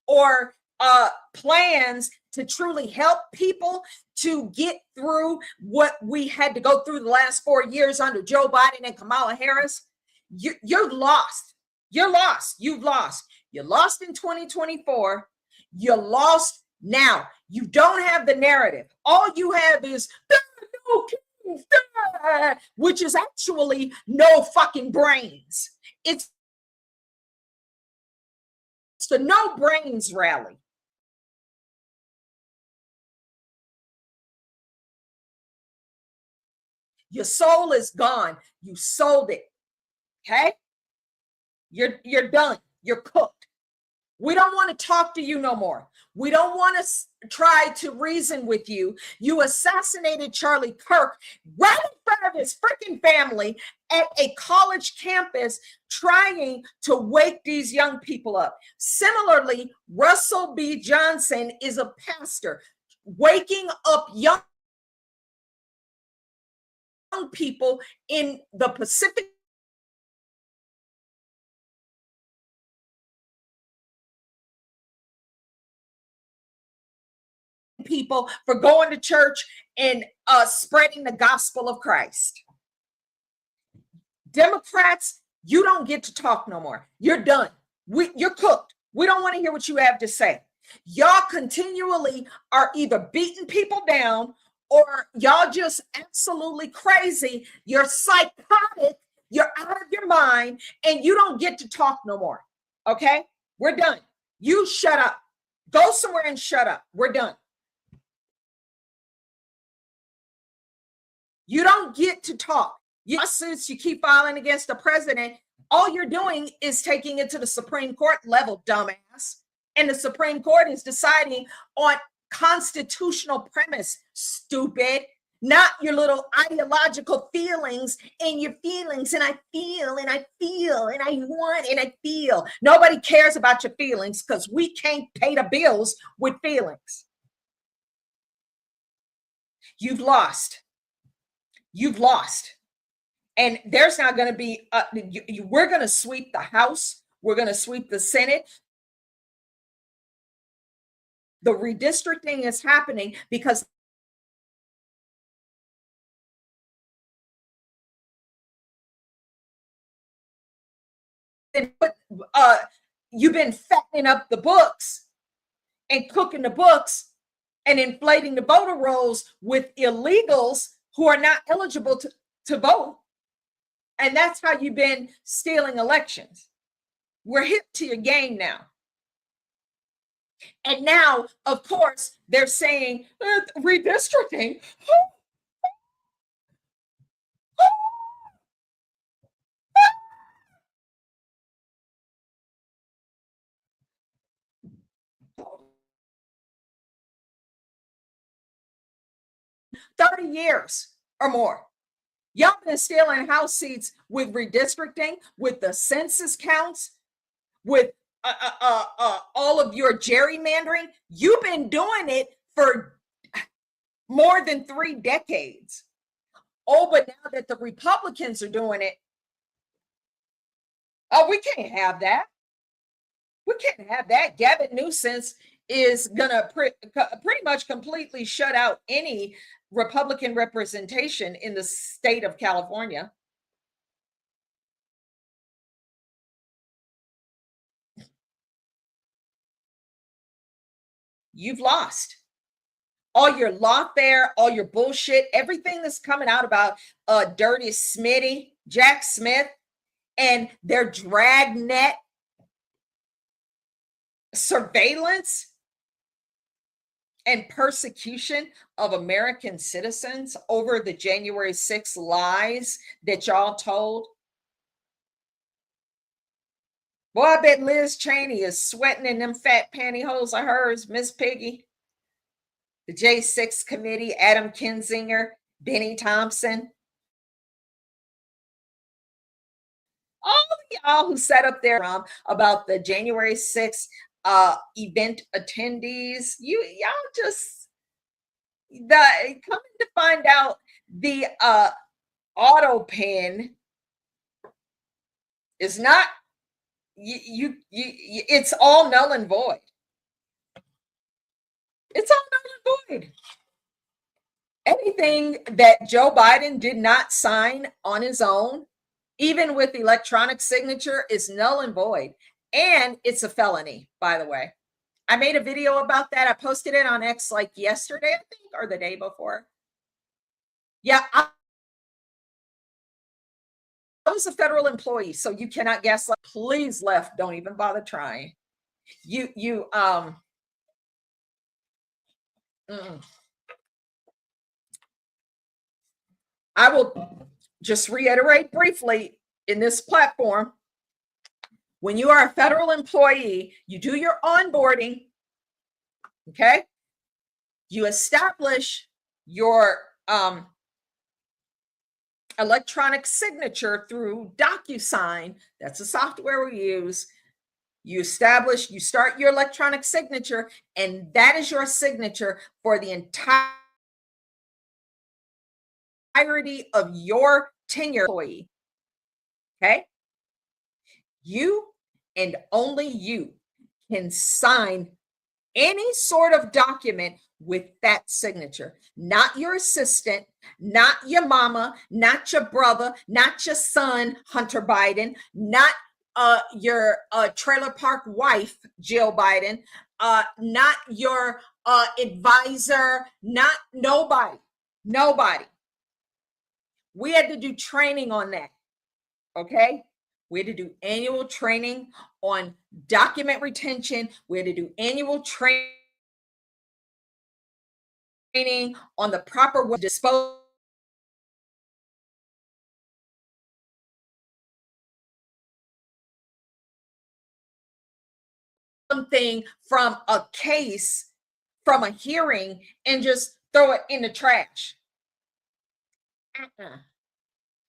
or plans to truly help people to get through what we had to go through the last 4 years under Joe Biden and Kamala Harris, you're lost. You're lost. You've lost. You lost in 2024. You lost now. You don't have the narrative. All you have is no kings, which is actually no fucking brains. It's a no brains rally. Your soul is gone. You sold it. Okay? You're done. You're cooked. We don't want to talk to you no more. We don't want to try to reason with you. You assassinated Charlie Kirk right in front of his freaking family at a college campus, trying to wake these young people up. Similarly, Russell B. Johnson is a pastor waking up young people in the Pacific people for going to church and spreading the gospel of Christ. Democrats, you don't get to talk no more. You're done. You're cooked. We don't want to hear what you have to say. Y'all continually are either beating people down or y'all just absolutely crazy. You're psychotic. You're out of your mind and you don't get to talk no more. Okay? We're done. You shut up. Go somewhere and shut up. We're done. You don't get to talk. Lawsuits you keep filing against the president, all you're doing is taking it to the Supreme Court level, dumbass. And the Supreme Court is deciding on constitutional premise, stupid, not your little ideological feelings and your feelings. And I feel, and I feel, and I want, and I feel. Nobody cares about your feelings because we can't pay the bills with feelings. You've lost. You've lost. And there's not going to be, we're going to sweep the House. We're going to sweep the Senate. The redistricting is happening because you've been fattening up the books and cooking the books and inflating the voter rolls with illegals who are not eligible to vote. And that's how you've been stealing elections. We're hip to your game now. And now, of course, they're saying redistricting. 30 years or more. Y'all been stealing House seats with redistricting, with the census counts, with all of your gerrymandering. You've been doing it for more than 3 decades. Oh, but now that the Republicans are doing it, oh, we can't have that. We can't have that. Gavin Newsom is going to pretty much completely shut out any Republican representation in the state of California. You've lost. All your lawfare, all your bullshit, everything that's coming out about Dirty Smitty, Jack Smith, and their dragnet surveillance and persecution of American citizens over the January 6th lies that y'all told. Boy, I bet Liz Cheney is sweating in them fat pantyhose of hers, Miss Piggy. The J6 committee, Adam Kinzinger, Benny Thompson. All of y'all who sat up there about the January 6th event attendees, y'all just coming to find out the auto pen is not it's all null and void. It's all null and void. Anything that Joe Biden did not sign on his own, even with electronic signature, is null and void. And it's a felony, by the way. I made a video about that. I posted it on X like yesterday, I think, or the day before. Yeah, I was a federal employee, so you cannot guess. Like, please, left, don't even bother trying. I will just reiterate briefly in this platform. When you are a federal employee, you do your onboarding, okay? You establish your electronic signature through DocuSign. That's the software we use. You start your electronic signature, and that is your signature for the entirety of your tenure employee. Okay? You and only you can sign any sort of document with that signature. Not your assistant, not your mama, not your brother, not your son, Hunter Biden, not your trailer park wife, Jill Biden, not your advisor, not nobody. We had to do training on that, okay? We had to do annual training on document retention. We had to do annual training on the proper way to dispose something from a case, from a hearing, and just throw it in the trash.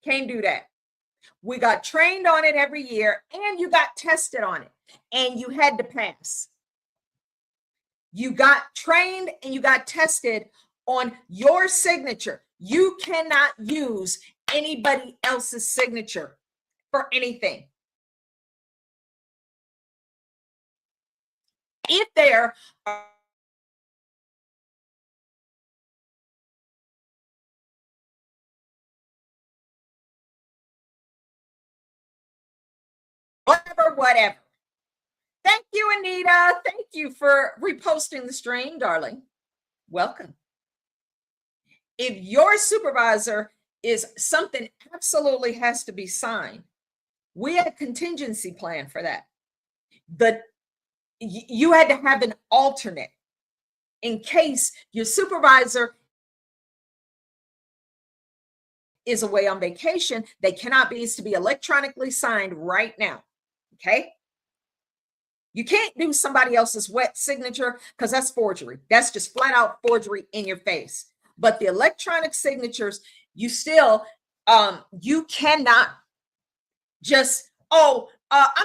Can't do that. We got trained on it every year, and you got tested on it, and you had to pass. You got trained and you got tested on your signature. You cannot use anybody else's signature for anything. If there are whatever. Thank you, Anita. Thank you for reposting the stream, darling. Welcome. If your supervisor is something absolutely has to be signed, we had a contingency plan for that. But you had to have an alternate in case your supervisor is away on vacation. They cannot be to be electronically signed right now. Okay. You can't do somebody else's wet signature because that's forgery. That's just flat out forgery in your face. But the electronic signatures, you still, you cannot just, I'm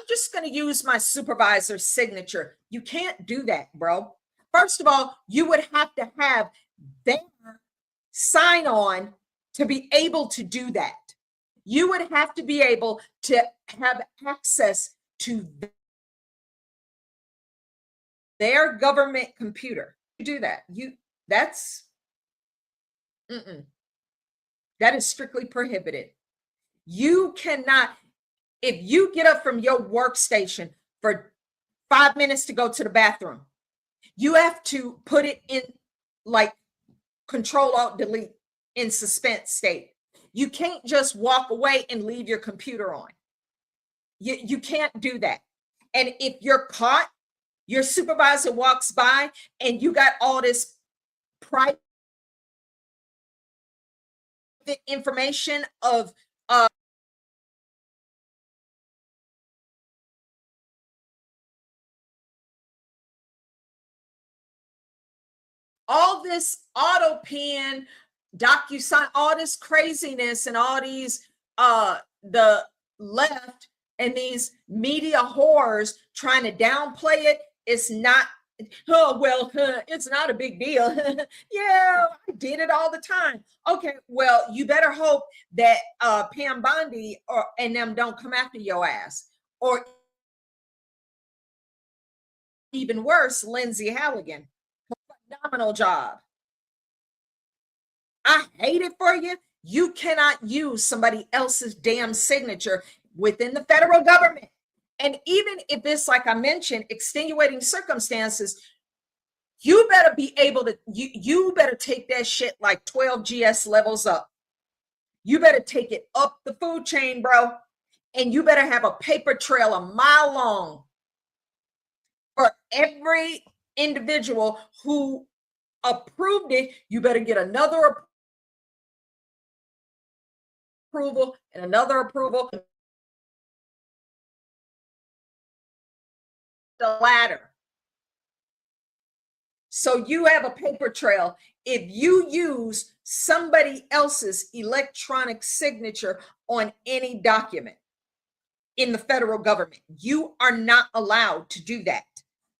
just going to use my supervisor's signature. You can't do that, bro. First of all, you would have to have their sign on to be able to do that. You would have to be able to have access to their government computer to do that. That is strictly prohibited. You cannot, if you get up from your workstation for 5 minutes to go to the bathroom, you have to put it in like Control-Alt-Delete in suspense state. You can't just walk away and leave your computer on. You can't do that. And if you're caught, your supervisor walks by and you got all this private information of all this auto pen, DocuSign, all this craziness, and all these the left and these media whores trying to downplay it. It's not, it's not a big deal. Yeah, I did it all the time. Okay, well, you better hope that Pam Bondi and them don't come after your ass. Or even worse, Lindsay Halligan. Phenomenal job. I hate it for you. You cannot use somebody else's damn signature within the federal government. And even if it's, like I mentioned, extenuating circumstances, you better be able to, you better take that shit like 12 GS levels up. You better take it up the food chain, bro. And you better have a paper trail a mile long for every individual who approved it, you better get another approval and another approval. The ladder. So you have a paper trail. If you use somebody else's electronic signature on any document in the federal government, you are not allowed to do that.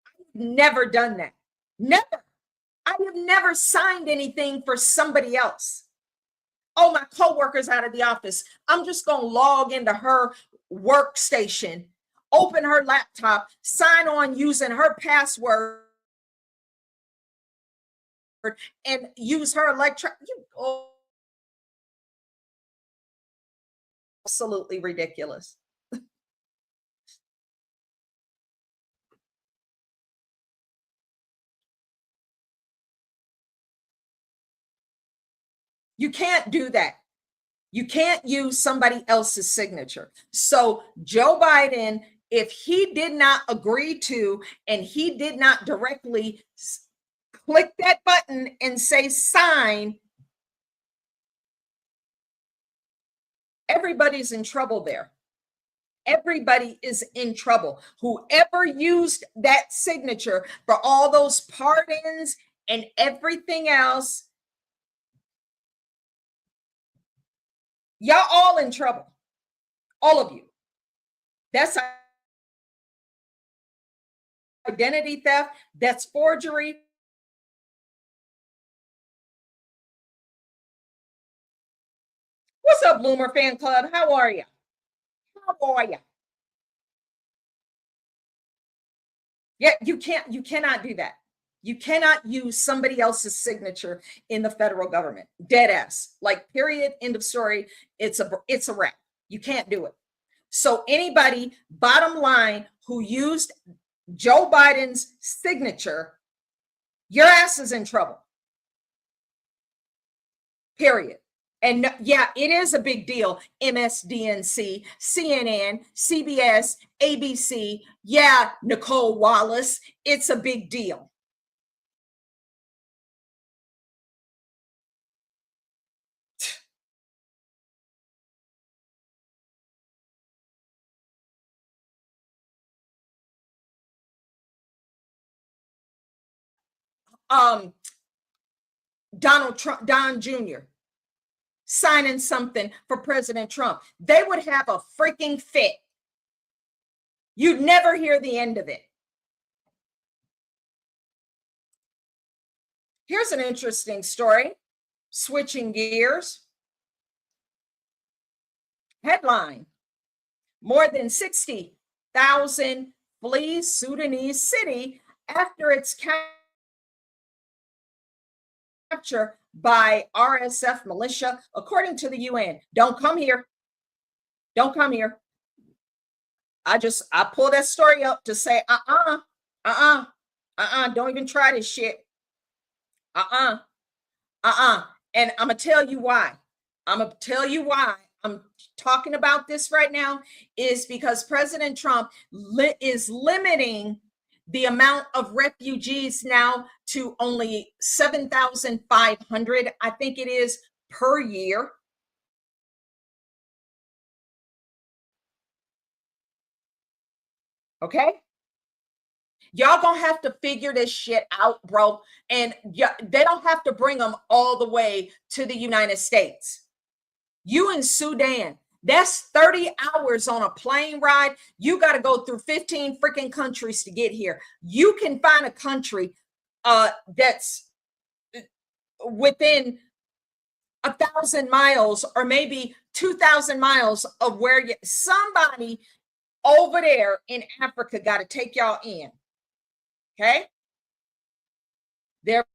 I've never done that. Never. I have never signed anything for somebody else. Oh, my coworker's out of the office. I'm just going to log into her workstation, open her laptop, sign on using her password, and use her absolutely ridiculous. You can't do that. You can't use somebody else's signature. So Joe Biden, if he did not agree to, and he did not directly click that button and say sign, everybody's in trouble there. Everybody is in trouble. Whoever used that signature for all those pardons and everything else, y'all all in trouble. All of you. That's identity theft. That's forgery. What's up, Bloomer Fan Club? How are you? How are you? Yeah, you cannot do that. You cannot use somebody else's signature in the federal government. Dead ass. Like, period, end of story. It's a wrap. You can't do it. So anybody, bottom line, who used Joe Biden's signature, your ass is in trouble. Period. And yeah, it is a big deal. MSDNC, CNN, CBS, ABC. Yeah, Nicole Wallace. It's a big deal. Donald Trump, Don Jr., signing something for President Trump. They would have a freaking fit. You'd never hear the end of it. Here's an interesting story. Switching gears. Headline: more than 60,000 flees Sudanese city after its capture by RSF militia, according to the UN. Don't come here. Don't come here. I pulled that story up to say, don't even try this shit. And I'm going to tell you why. I'm talking about this right now is because President Trump is limiting the amount of refugees now to only 7,500, I think it is, per year. Okay? Y'all gonna have to figure this shit out, bro. And they don't have to bring them all the way to the United States. You in Sudan, that's 30 hours on a plane ride. You got to go through 15 freaking countries to get here. You can find a country that's within 1,000 miles or maybe 2,000 miles of where somebody over there in Africa got to take y'all in. Okay? There have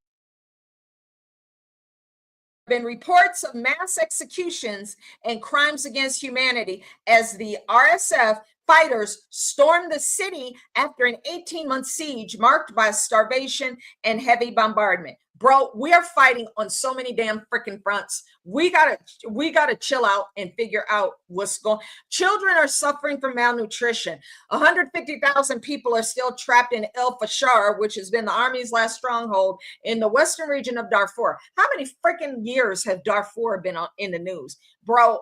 been reports of mass executions and crimes against humanity as the RSF fighters stormed the city after an 18-month siege marked by starvation and heavy bombardment. Bro, we are fighting on so many damn freaking fronts. We gotta chill out and figure out what's going. Children are suffering from malnutrition. 150,000 people are still trapped in El Fashar, which has been the army's last stronghold in the western region of Darfur. How many freaking years have Darfur been in the news, bro?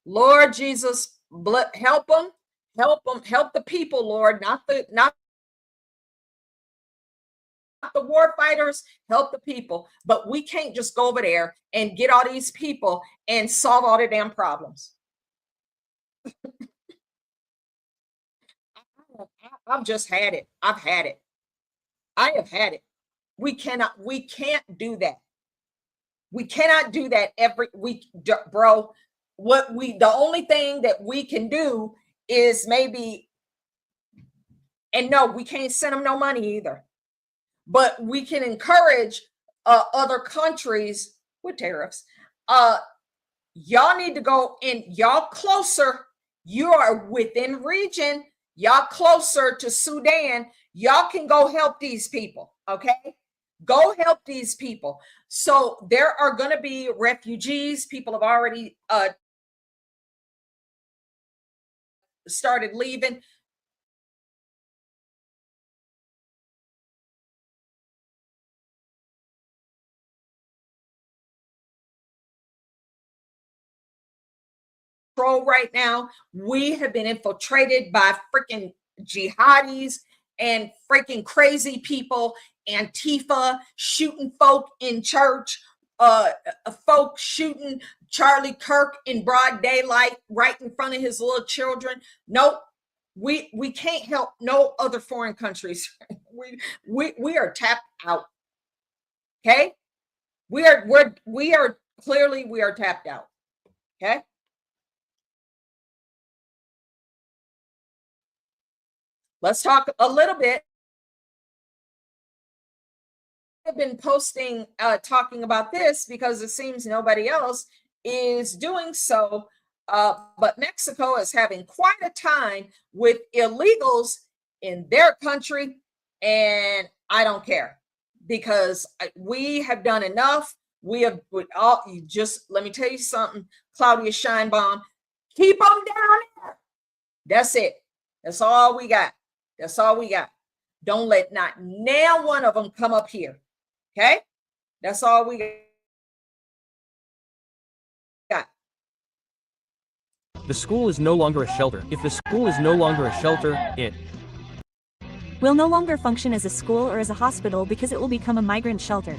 Lord Jesus, help them, help the people, Lord, not the war fighters, help the people. But we can't just go over there and get all these people and solve all the damn problems. I've just had it. I've had it. I have had it. We can't do that. We cannot do that every week, bro. The only thing that we can do is maybe, and no, we can't send them no money either. But we can encourage other countries with tariffs. Y'all need to go in. Y'all closer. You are within region. Y'all closer to Sudan. Y'all can go help these people. Okay, go help these people. So there are going to be refugees. People have already started leaving. Right now, we have been infiltrated by freaking jihadis and freaking crazy people, Antifa shooting folk in church, folk shooting Charlie Kirk in broad daylight right in front of his little children. Nope, we can't help no other foreign countries. we are tapped out. Okay, we are clearly tapped out. Okay. Let's talk a little bit. I've been posting, talking about this because it seems nobody else is doing so. But Mexico is having quite a time with illegals in their country. And I don't care because we have done enough. We have just, let me tell you something, Claudia Scheinbaum, keep them down there. That's it. That's all we got. That's all we got. Don't let not now one of them come up here. Okay? That's all we got. The school is no longer a shelter. If the school is no longer a shelter, it will no longer function as a school or as a hospital because it will become a migrant shelter.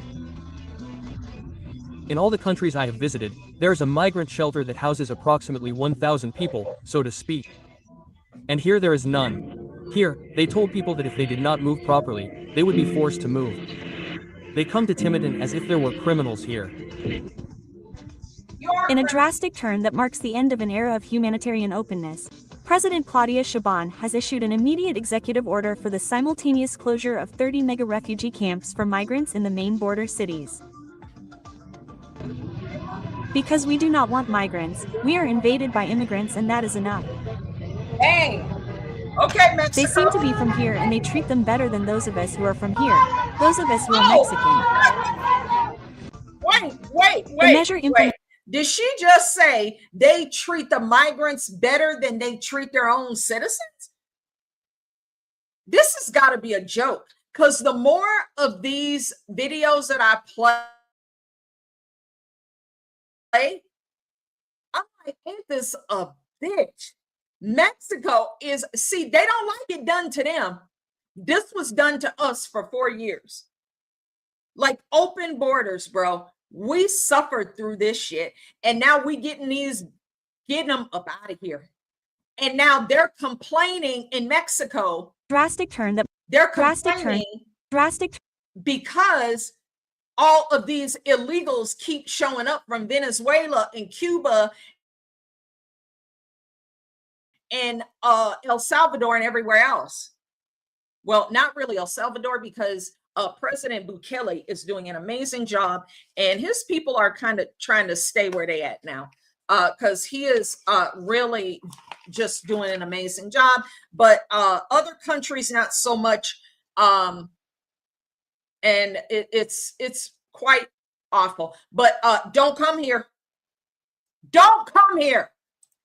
In all the countries I have visited, there is a migrant shelter that houses approximately 1,000 people, so to speak. And here there is none. Here, they told people that if they did not move properly, they would be forced to move. They come to Timotin as if there were criminals here. In a drastic turn that marks the end of an era of humanitarian openness, President Claudia Sheinbaum has issued an immediate executive order for the simultaneous closure of 30 mega refugee camps for migrants in the main border cities. Because we do not want migrants, we are invaded by immigrants, and that is enough. Hey! Okay, Mexico. They seem to be from here, and they treat them better than those of us who are from here. Those of us who are Mexican. Wait. The measure wait. Did she just say they treat the migrants better than they treat their own citizens? This has got to be a joke, because the more of these videos that I play, I'm like, ain't this a bitch? Mexico is, see, they don't like it done to them. This was done to us for 4 years. Like open borders, bro. We suffered through this shit. And now we getting them up out of here. And now they're complaining in Mexico. Drastic turn that they're complaining because all of these illegals keep showing up from Venezuela and Cuba and El Salvador and everywhere else. Well, not really El Salvador, because President Bukele is doing an amazing job, and his people are kind of trying to stay where they at now. because he is really just doing an amazing job. But other countries, not so much. And it's quite awful. But don't come here. Don't come here.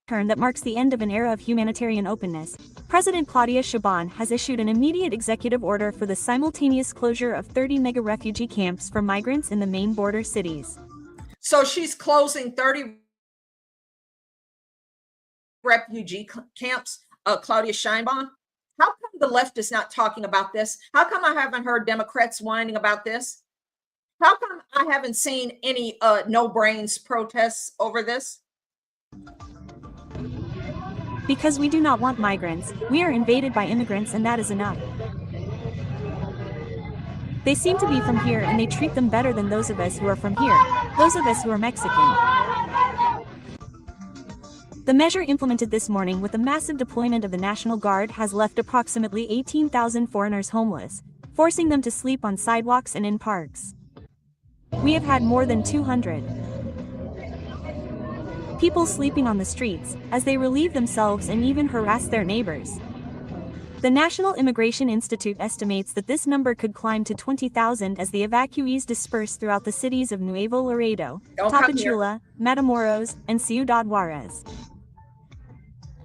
Turn that marks the end of an era of humanitarian openness. President Claudia Sheinbaum has issued an immediate executive order for the simultaneous closure of 30 mega refugee camps for migrants in the main border cities. So she's closing 30 refugee camps, Claudia Sheinbaum. How come the left is not talking about this? How come I haven't heard Democrats whining about this? How come I haven't seen any no brains protests over this? Because we do not want migrants, we are invaded by immigrants, and that is enough. They seem to be from here, and they treat them better than those of us who are from here, those of us who are Mexican. The measure implemented this morning with the massive deployment of the National Guard has left approximately 18,000 foreigners homeless, forcing them to sleep on sidewalks and in parks. We have had more than 200 people sleeping on the streets, as they relieve themselves and even harass their neighbors. The National Immigration Institute estimates that this number could climb to 20,000 as the evacuees disperse throughout the cities of Nuevo Laredo, Tapachula, Matamoros, and Ciudad Juarez.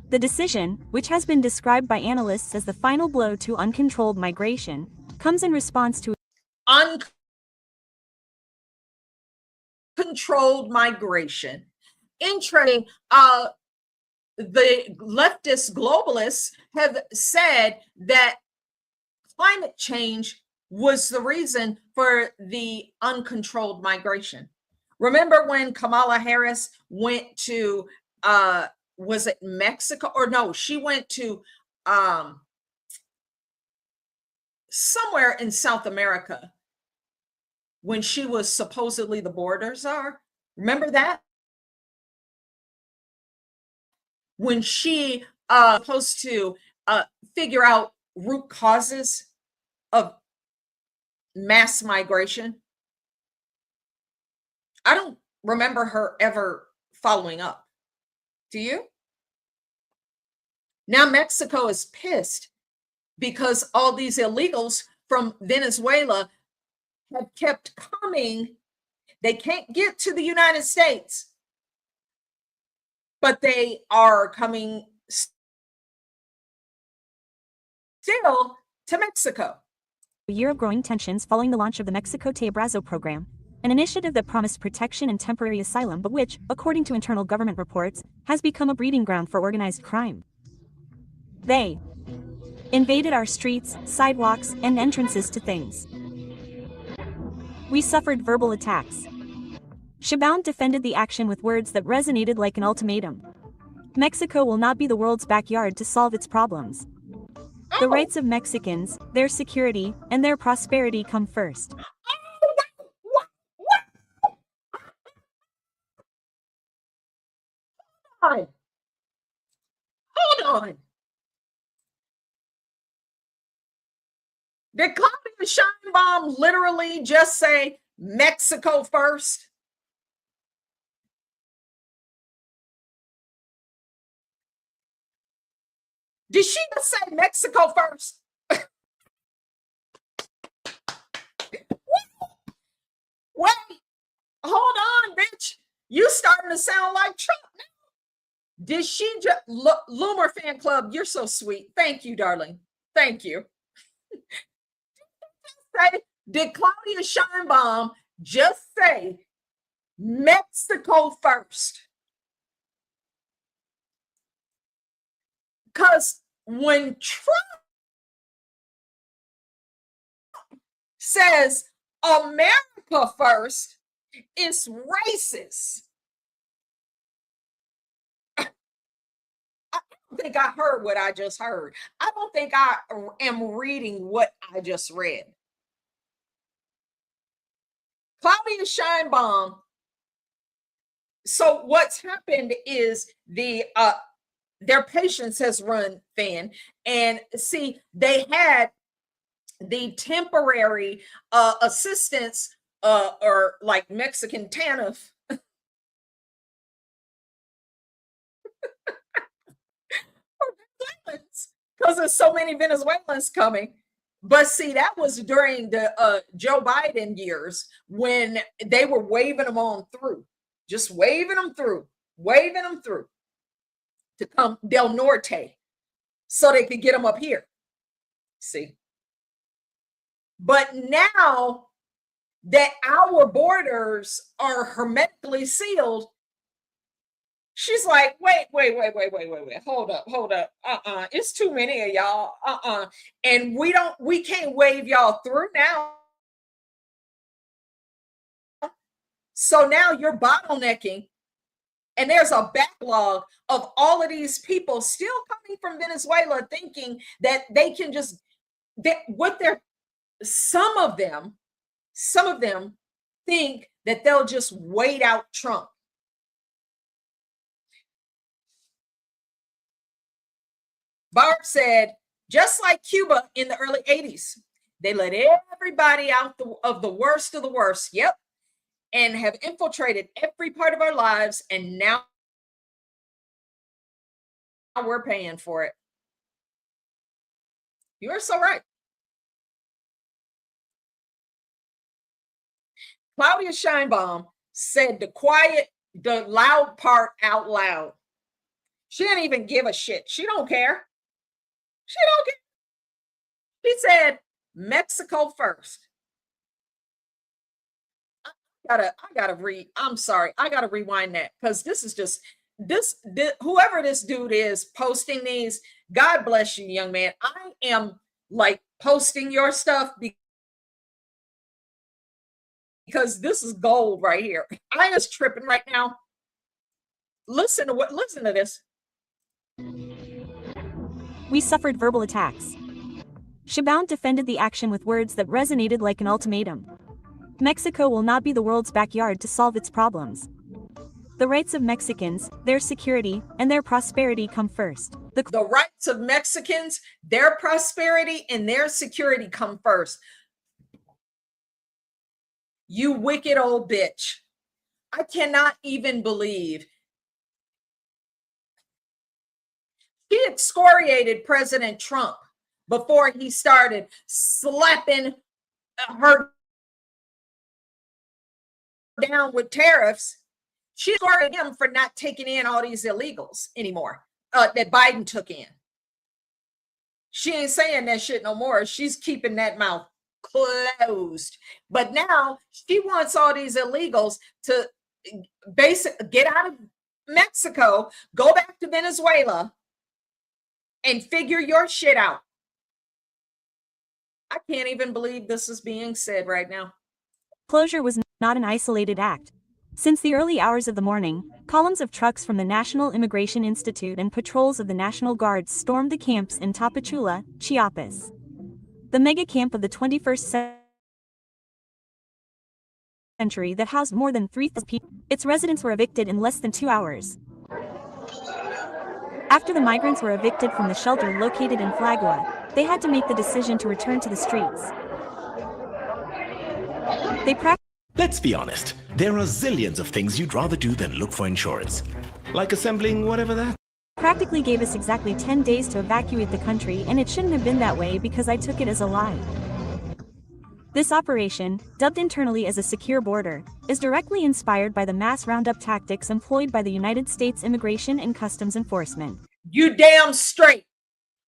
The decision, which has been described by analysts as the final blow to uncontrolled migration, comes in response to uncontrolled migration. Interesting. The leftist globalists have said that climate change was the reason for the uncontrolled migration. Remember when Kamala Harris went to, was it Mexico? Or no, she went to somewhere in South America when she was supposedly the border czar. Remember that? When she supposed to figure out root causes of mass migration. I don't remember her ever following up. Do you? Now Mexico is pissed because all these illegals from Venezuela have kept coming. They can't get to the United States, but they are coming still to Mexico. A year of growing tensions following the launch of the Mexico Te Abrazo program, an initiative that promised protection and temporary asylum but which, according to internal government reports, has become a breeding ground for organized crime. They invaded our streets, sidewalks, and entrances to things. We suffered verbal attacks. Sheinbaum defended the action with words that resonated like an ultimatum. Mexico will not be the world's backyard to solve its problems. The rights of Mexicans, their security, and their prosperity come first. Hold on. Did Claudia Sheinbaum literally just say Mexico first? Did she just say Mexico first? Wait, hold on, bitch. You starting to sound like Trump now. Did she just, Loomer fan club, you're so sweet. Thank you, darling. Thank you. Did Claudia Sheinbaum just say Mexico first? Because when Trump says America first, it's racist. I don't think I heard what I just heard. I don't think I am reading what I just read. Claudia Sheinbaum. So what's happened is their patience has run thin, and see, they had the temporary assistance or like Mexican TANF Venezuelans because there's so many Venezuelans coming. But see, that was during the Joe Biden years when they were waving them on through, just waving them through to come Del Norte so they could get them up here. See? But now that our borders are hermetically sealed, she's like, wait, hold up. It's too many of y'all. And we can't wave y'all through now. So now you're bottlenecking, and there's a backlog of all of these people still coming from Venezuela thinking that they can just, some of them think that they'll just wait out Trump. Barb said, just like Cuba in the early 80s, they let everybody out of the worst of the worst. Yep. And have infiltrated every part of our lives. And now we're paying for it. You are so right. Claudia Scheinbaum said the loud part out loud. She didn't even give a shit. She don't care. She said, Mexico first. I gotta rewind that because this is just whoever this dude is posting these, God bless you, young man. I am like posting your stuff because this is gold right here. I am tripping right now. Listen to this. We suffered verbal attacks. Sheinbaum defended the action with words that resonated like an ultimatum. Mexico will not be the world's backyard to solve its problems. The rights of Mexicans, their security, and their prosperity come first. The rights of Mexicans, their prosperity, and their security come first. You wicked old bitch. I cannot even believe. She excoriated President Trump before he started slapping her down with tariffs. She excoriated him for not taking in all these illegals anymore that Biden took in. She ain't saying that shit no more. She's keeping that mouth closed. But now she wants all these illegals to get out of Mexico, go back to Venezuela, and figure your shit out. I can't even believe this is being said right now. Closure was not an isolated act. Since the early hours of the morning, columns of trucks from the National Immigration Institute and patrols of the National Guard stormed the camps in Tapachula, Chiapas. The mega camp of the 21st century that housed more than 3,000 people. Its residents were evicted in less than 2 hours. After the migrants were evicted from the shelter located in Flagua, they had to make the decision to return to the streets. Let's be honest, there are zillions of things you'd rather do than look for insurance. Like assembling whatever that practically gave us exactly 10 days to evacuate the country, and it shouldn't have been that way because I took it as a lie. This operation, dubbed internally as a secure border, is directly inspired by the mass roundup tactics employed by the United States Immigration and Customs Enforcement. You damn straight.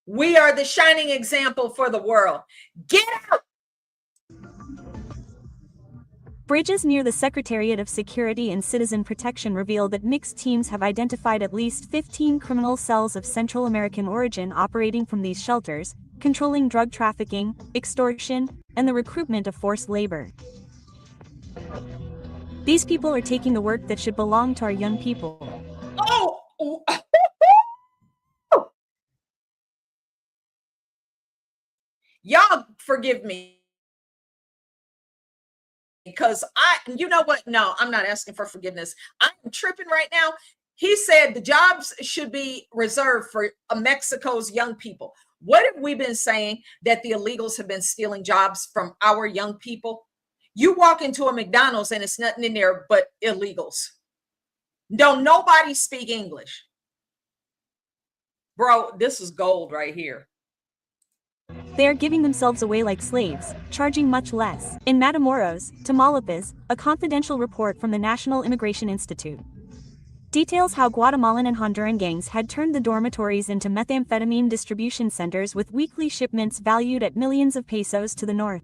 We are the shining example for the world. Get out! Bridges near the Secretariat of Security and Citizen Protection reveal that mixed teams have identified at least 15 criminal cells of Central American origin operating from these shelters, controlling drug trafficking, extortion, and the recruitment of forced labor. These people are taking the work that should belong to our young people. Oh! Y'all forgive me. Because you know what? No, I'm not asking for forgiveness. I'm tripping right now. He said the jobs should be reserved for Mexico's young people. What have we been saying? That the illegals have been stealing jobs from our young people? You walk into a McDonald's and it's nothing in there but illegals. Don't nobody speak English. Bro, this is gold right here. They are giving themselves away like slaves, charging much less. In Matamoros, Tamaulipas, a confidential report from the National Immigration Institute details how Guatemalan and Honduran gangs had turned the dormitories into methamphetamine distribution centers with weekly shipments valued at millions of pesos to the north.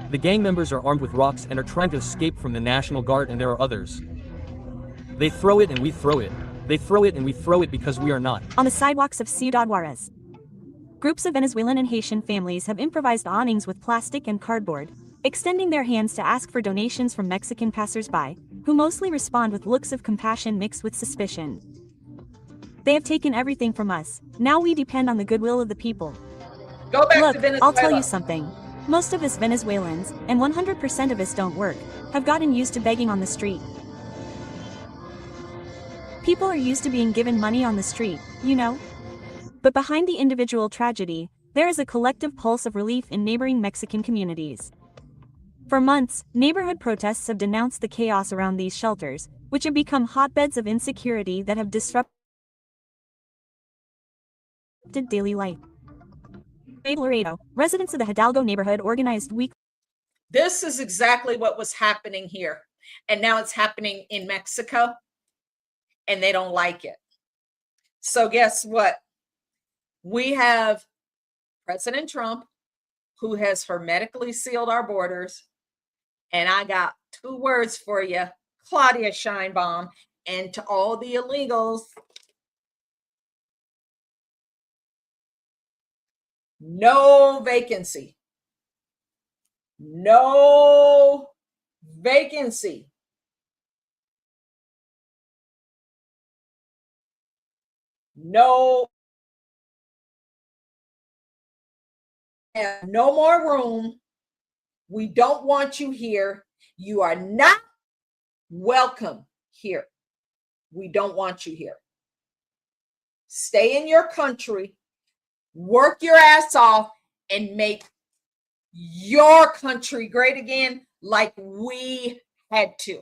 The gang members are armed with rocks and are trying to escape from the National Guard, and there are others. They throw it and we throw it. They throw it and we throw it because we are not. On the sidewalks of Ciudad Juarez, groups of Venezuelan and Haitian families have improvised awnings with plastic and cardboard, extending their hands to ask for donations from Mexican passers-by, who mostly respond with looks of compassion mixed with suspicion. They have taken everything from us. Now we depend on the goodwill of the people. Go back Look, to Venezuela. I'll tell you something. Most of us Venezuelans, and 100% of us don't work, have gotten used to begging on the street. People are used to being given money on the street, you know? But behind the individual tragedy, there is a collective pulse of relief in neighboring Mexican communities. For months, neighborhood protests have denounced the chaos around these shelters, which have become hotbeds of insecurity that have disrupted daily life. In Laredo, residents of the Hidalgo neighborhood organized weekly. This is exactly what was happening here. And now it's happening in Mexico, and they don't like it. So guess what? We have President Trump, who has hermetically sealed our borders. And I got two words for you, Claudia Scheinbaum, and to all the illegals. No vacancy. No vacancy. No more room. We don't want you here. You are not welcome here. We don't want you here. Stay in your country, work your ass off, and make your country great again like we had to.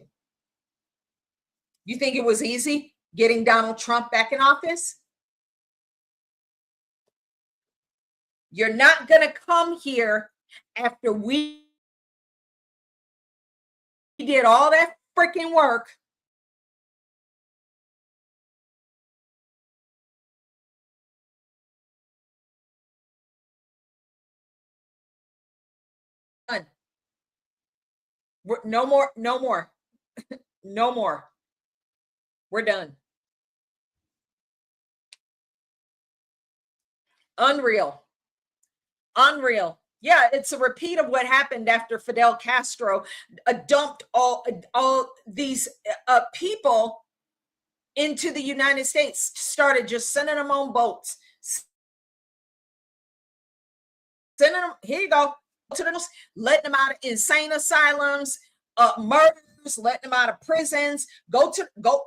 You think it was easy getting Donald Trump back in office? You're not going to come here after we did all that freaking work. Done. No more, no more, no more. We're done. Unreal. Unreal. Yeah, it's a repeat of what happened after Fidel Castro dumped all these people into the United States, started just sending them on boats. Sending them, here you go, to the, letting them out of insane asylums, murders, letting them out of prisons. Go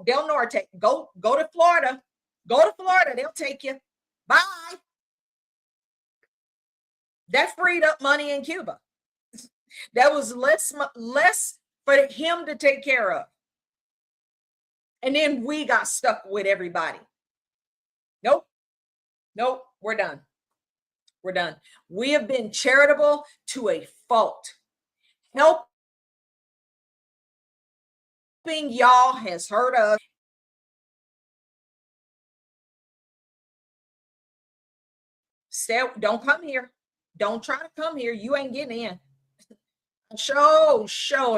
Del Norte, go to Florida. Go to Florida, they'll take you. Bye. That freed up money in Cuba. That was less for him to take care of. And then we got stuck with everybody. Nope, we're done. We're done. We have been charitable to a fault. Helping y'all has hurt us. Don't come here. Don't try to come here. You ain't getting in. Show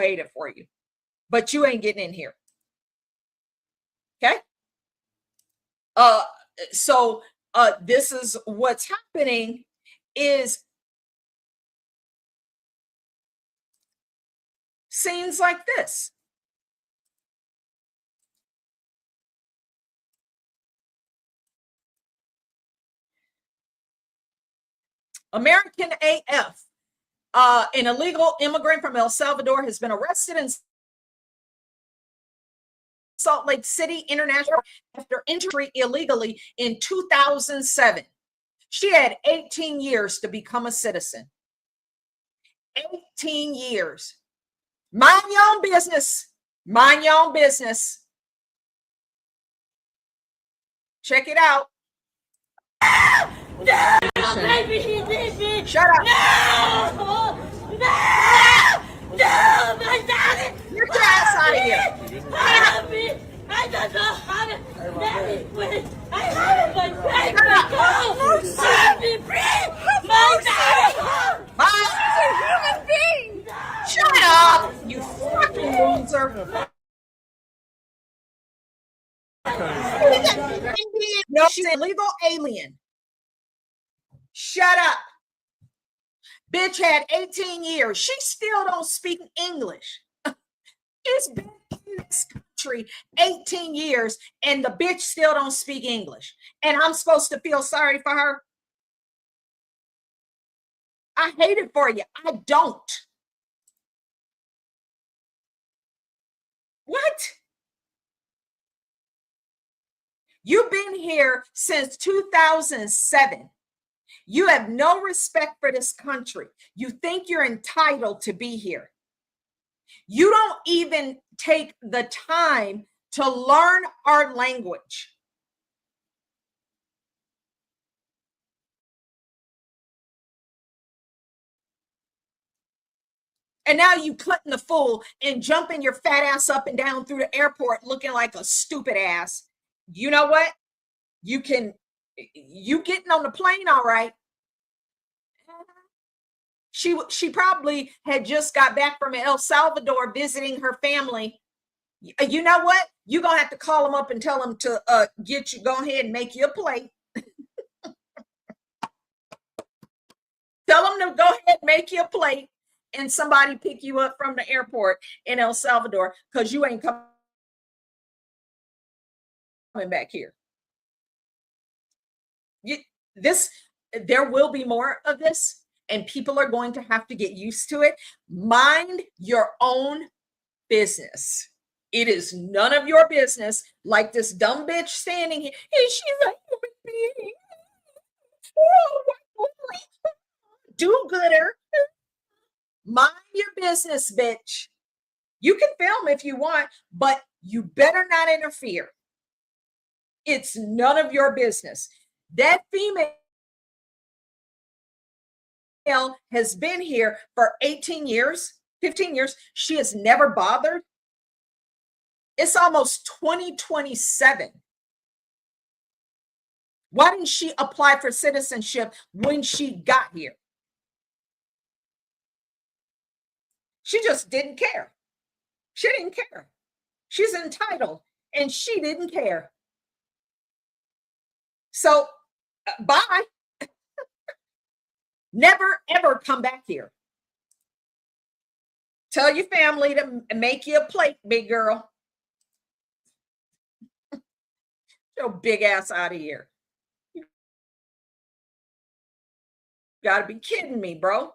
hate it for you, but you ain't getting in here. Okay. So this is what's happening is scenes like this. American AF, an illegal immigrant from El Salvador, has been arrested in Salt Lake City International after entry illegally in 2007. She had 18 years to become a citizen. 18 years. Mind your own business. Mind your own business. Check it out. No, baby, he did me. Shut up. No, my daddy. Get your ass out of here. Help me. I don't know how to. Daddy, wait. I have my baby. Go. Set me free. My daddy. She's a human being. Shut up, you fucking loser. No, she's an illegal alien. Shut up. Bitch had 18 years. She still don't speak English. She's been in this country 18 years and the bitch still don't speak English. And I'm supposed to feel sorry for her? I hate it for you. I don't. What? You've been here since 2007. You have no respect for this country. You think you're entitled to be here. You don't even take the time to learn our language. And now you cutting the fool and jumping your fat ass up and down through the airport looking like a stupid ass. You know what? You getting on the plane, all right. She probably had just got back from El Salvador visiting her family. You know what? You're going to have to call them up and tell them to go ahead and make you a plate. Tell them to go ahead and make you a plate and somebody pick you up from the airport in El Salvador because you ain't coming back here. There will be more of this, and people are going to have to get used to it. Mind your own business. It is none of your business, like this dumb bitch standing here. And she's a human being. Do-gooder. Mind your business, bitch. You can film if you want, but you better not interfere. It's none of your business. That female has been here for 18 years, 15 years. She has never bothered. It's almost 2027. Why didn't she apply for citizenship when she got here? She just didn't care. She didn't care. She's entitled, and she didn't care. So, bye. Never, ever come back here. Tell your family to make you a plate, big girl. Your big ass out of here. You gotta be kidding me, bro.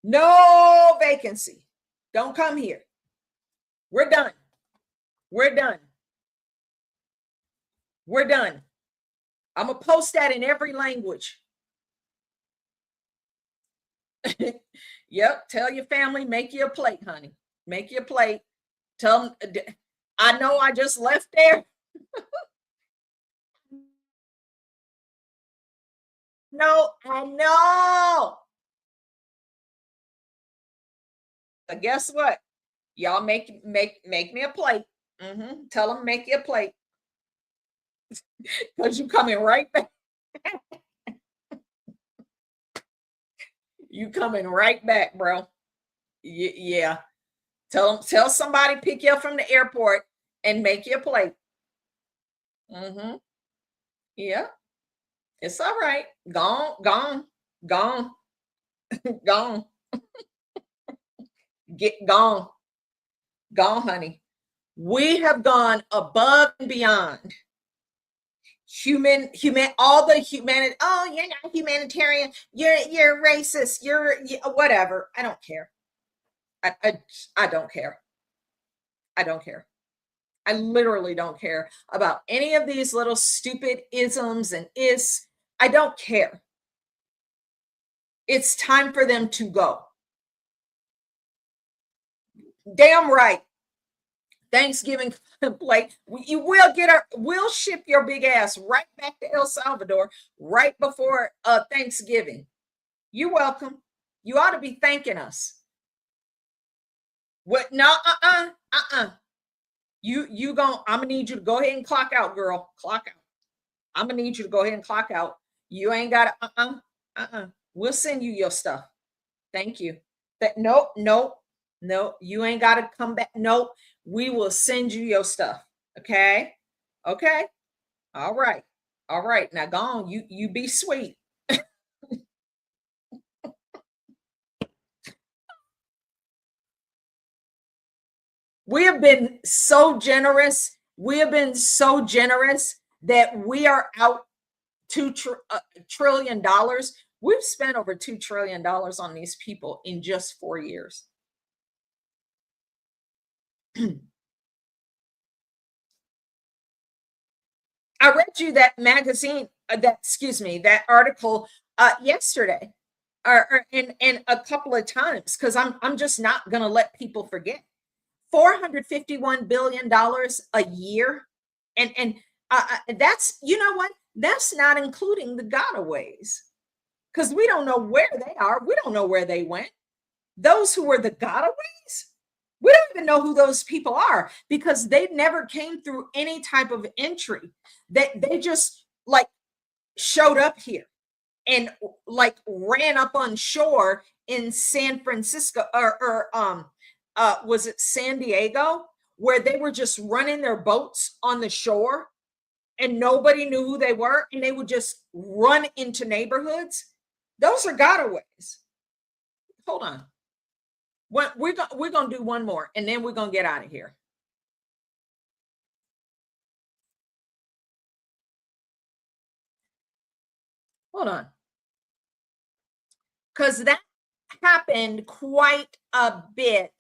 No vacancy. Don't come here. We're done. We're done. We're done. I'm going to post that in every language. Yep. Tell your family, make you a plate, honey. Make you a plate. Tell them, I know I just left there. No, I know. But guess what? Y'all make me a plate. Tell them make you a plate. Because you coming right back. You coming right back, bro. Yeah. Tell somebody pick you up from the airport and make you a plate. Yeah. It's all right. Gone. Gone. Get gone. Gone, honey. We have gone above and beyond. All the humanity. Oh, you're not humanitarian. You're racist. You're whatever. I don't care. I don't care. I don't care. I literally don't care about any of these little stupid isms and I don't care. It's time for them to go. Damn right. Thanksgiving plate. We'll ship your big ass right back to El Salvador right before Thanksgiving. You're welcome. You ought to be thanking us. What? No, I'm gonna need you to go ahead and clock out, girl. Clock out. I'm gonna need you to go ahead and clock out. You ain't got to, We'll send you your stuff. Thank you. No, you ain't got to come back. Nope. We will send you your stuff. Okay. Okay. All right. All right. Now go on. You be sweet. We have been so generous. We have been so generous that we are out $2 trillion. We've spent over $2 trillion on these people in just 4 years. I read you that magazine, that article yesterday, and a couple of times, because I'm just not going to let people forget. $451 billion a year, and that's, you know what? That's not including the gotaways, because we don't know where they are. We don't know where they went. Those who were the gotaways, we don't even know who those people are, because they never came through any type of entry. They just like showed up here and like ran up on shore in San Francisco or was it San Diego, where they were just running their boats on the shore and nobody knew who they were, and they would just run into neighborhoods. Those are gotaways. Hold on. We're going to do one more, and then we're going to get out of here. Hold on. Because that happened quite a bit,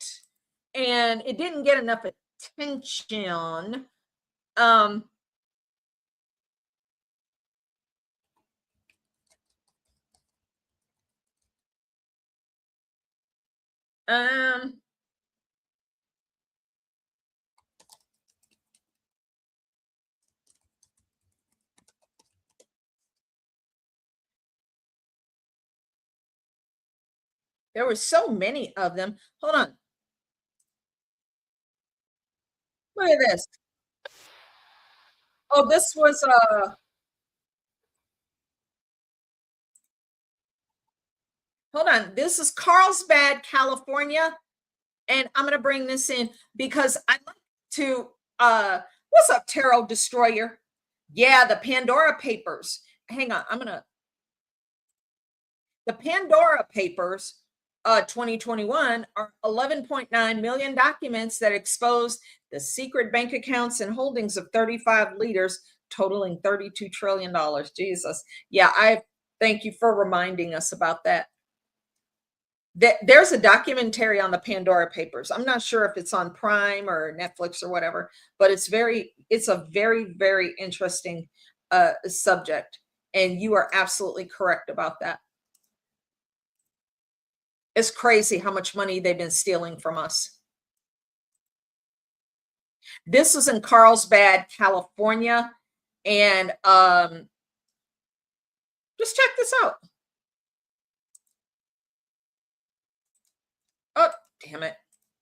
and it didn't get enough attention. There were so many of them. Hold on. Look at this. Oh, this was hold on. This is Carlsbad, California. And I'm going to bring this in because I'd like to, what's up, Tarot Destroyer? Yeah, the Pandora Papers. Hang on. The Pandora Papers 2021 are 11.9 million documents that expose the secret bank accounts and holdings of 35 leaders totaling $32 trillion. Jesus. Yeah, I thank you for reminding us about that. There's a documentary on the Pandora Papers. I'm not sure if it's on Prime or Netflix or whatever, but it's a very, very interesting subject. And you are absolutely correct about that. It's crazy how much money they've been stealing from us. This is in Carlsbad, California. And just check this out. Oh, damn it.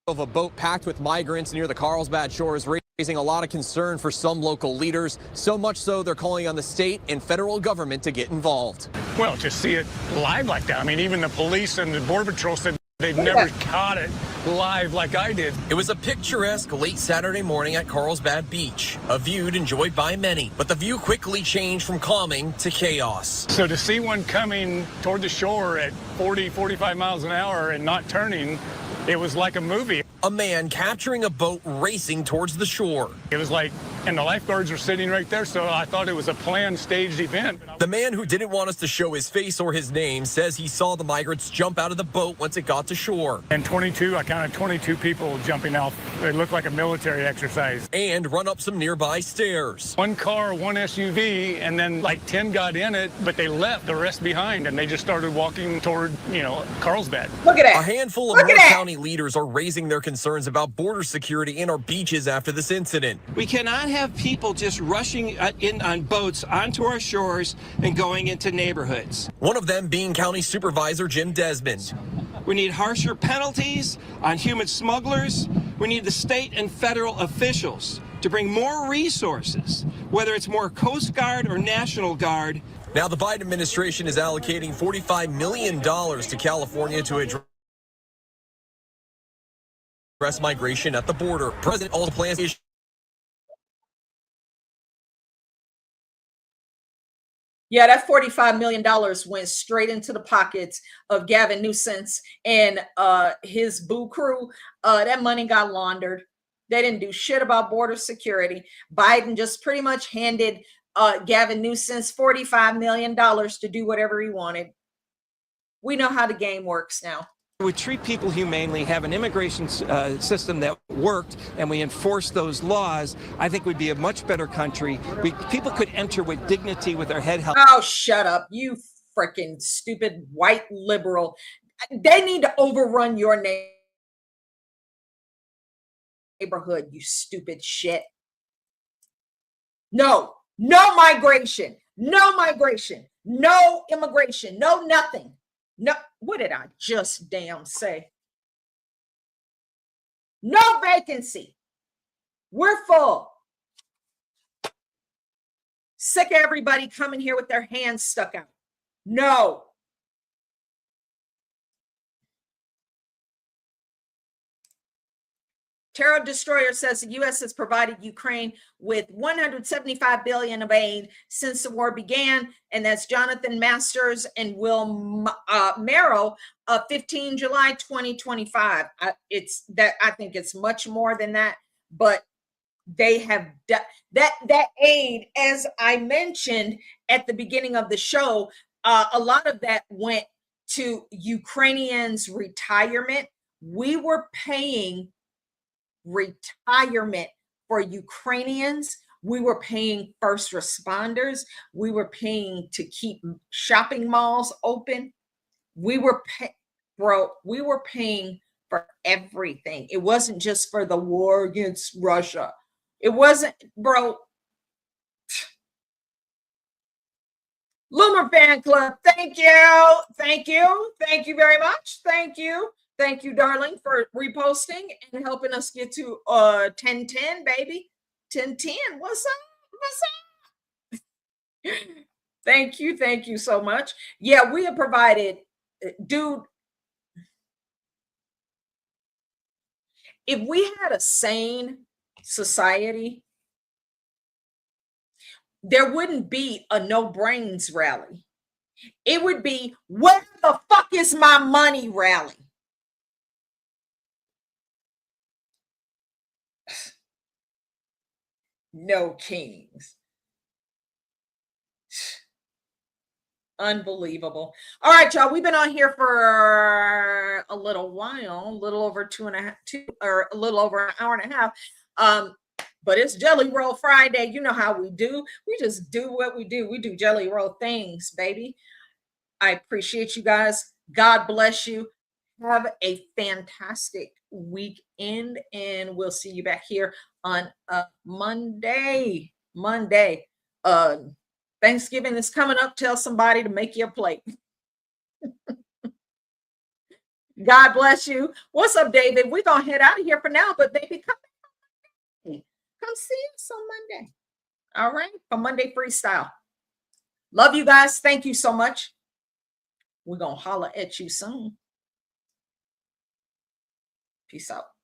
Of a boat packed with migrants near the Carlsbad shore is raising a lot of concern for some local leaders. So much so they're calling on the state and federal government to get involved. Well, to see it live like that, I mean, even the police and the Border Patrol said they've never caught it live like I did. It was a picturesque late Saturday morning at Carlsbad Beach, a view enjoyed by many, but the view quickly changed from calming to chaos. So to see one coming toward the shore at 40, 45 miles an hour and not turning, it was like a movie. A man capturing a boat racing towards the shore. It was like and the lifeguards are sitting right there, so I thought it was a planned, staged event. The man who didn't want us to show his face or his name says he saw the migrants jump out of the boat once it got to shore. And I counted 22 people jumping out. It looked like a military exercise. And run up some nearby stairs. One car, one SUV, and then like 10 got in it, but they left the rest behind, and they just started walking toward, Carlsbad. Look at that. A handful of North County leaders are raising their concerns about border security in our beaches after this incident. We cannot have people just rushing in on boats onto our shores and going into neighborhoods. One of them being County Supervisor Jim Desmond. We need harsher penalties on human smugglers. We need the state and federal officials to bring more resources, whether it's more Coast Guard or National Guard. Now the Biden administration is allocating $45 million to California to address migration at the border. President also plans to issue Yeah, that $45 million went straight into the pockets of Gavin Newsom and his boo crew. That money got laundered. They didn't do shit about border security. Biden just pretty much handed Gavin Newsom $45 million to do whatever he wanted. We know how the game works now. We treat people humanely, have an immigration system that worked, and we enforce those laws. I think we'd be a much better country. People could enter with dignity, with their head held. Oh, shut up, you freaking stupid white liberal. They need to overrun your neighborhood, you stupid shit. No migration, no immigration, no nothing. No, what did I just damn say? No vacancy. We're full. Sick of everybody coming here with their hands stuck out. No. Terror Destroyer says the U.S. has provided Ukraine with $175 billion of aid since the war began, and that's Jonathan Masters and Will Merrill of 15 July 2025. I think it's much more than that, but they have that aid, as I mentioned at the beginning of the show, a lot of that went to Ukrainians' retirement. We were paying retirement for Ukrainians. We were paying first responders. We were paying to keep shopping malls open. We were paying for everything. It wasn't just for the war against Russia. It wasn't, bro. Loomer Fan Club, thank you very much. Thank you, darling, for reposting and helping us get to 1010, baby. 1010. What's up? Thank you so much. Yeah, we have provided, dude. If we had a sane society, there wouldn't be a no brains rally. It would be, where the fuck is my money rally? No kings. Unbelievable. All right, y'all. We've been on here for a little while, a little over a little over an hour and a half. But it's Jelly Roll Friday. You know how we do. We just do what we do. We do Jelly Roll things, baby. I appreciate you guys. God bless you. Have a fantastic weekend, and we'll see you back here on Monday. Thanksgiving is coming up. Tell somebody to make you a plate. God bless you. What's up, David? We're gonna head out of here for now, but baby, come see us on Monday. All right, for Monday Freestyle. Love you guys. Thank you so much. We're gonna holler at you soon. Peace out.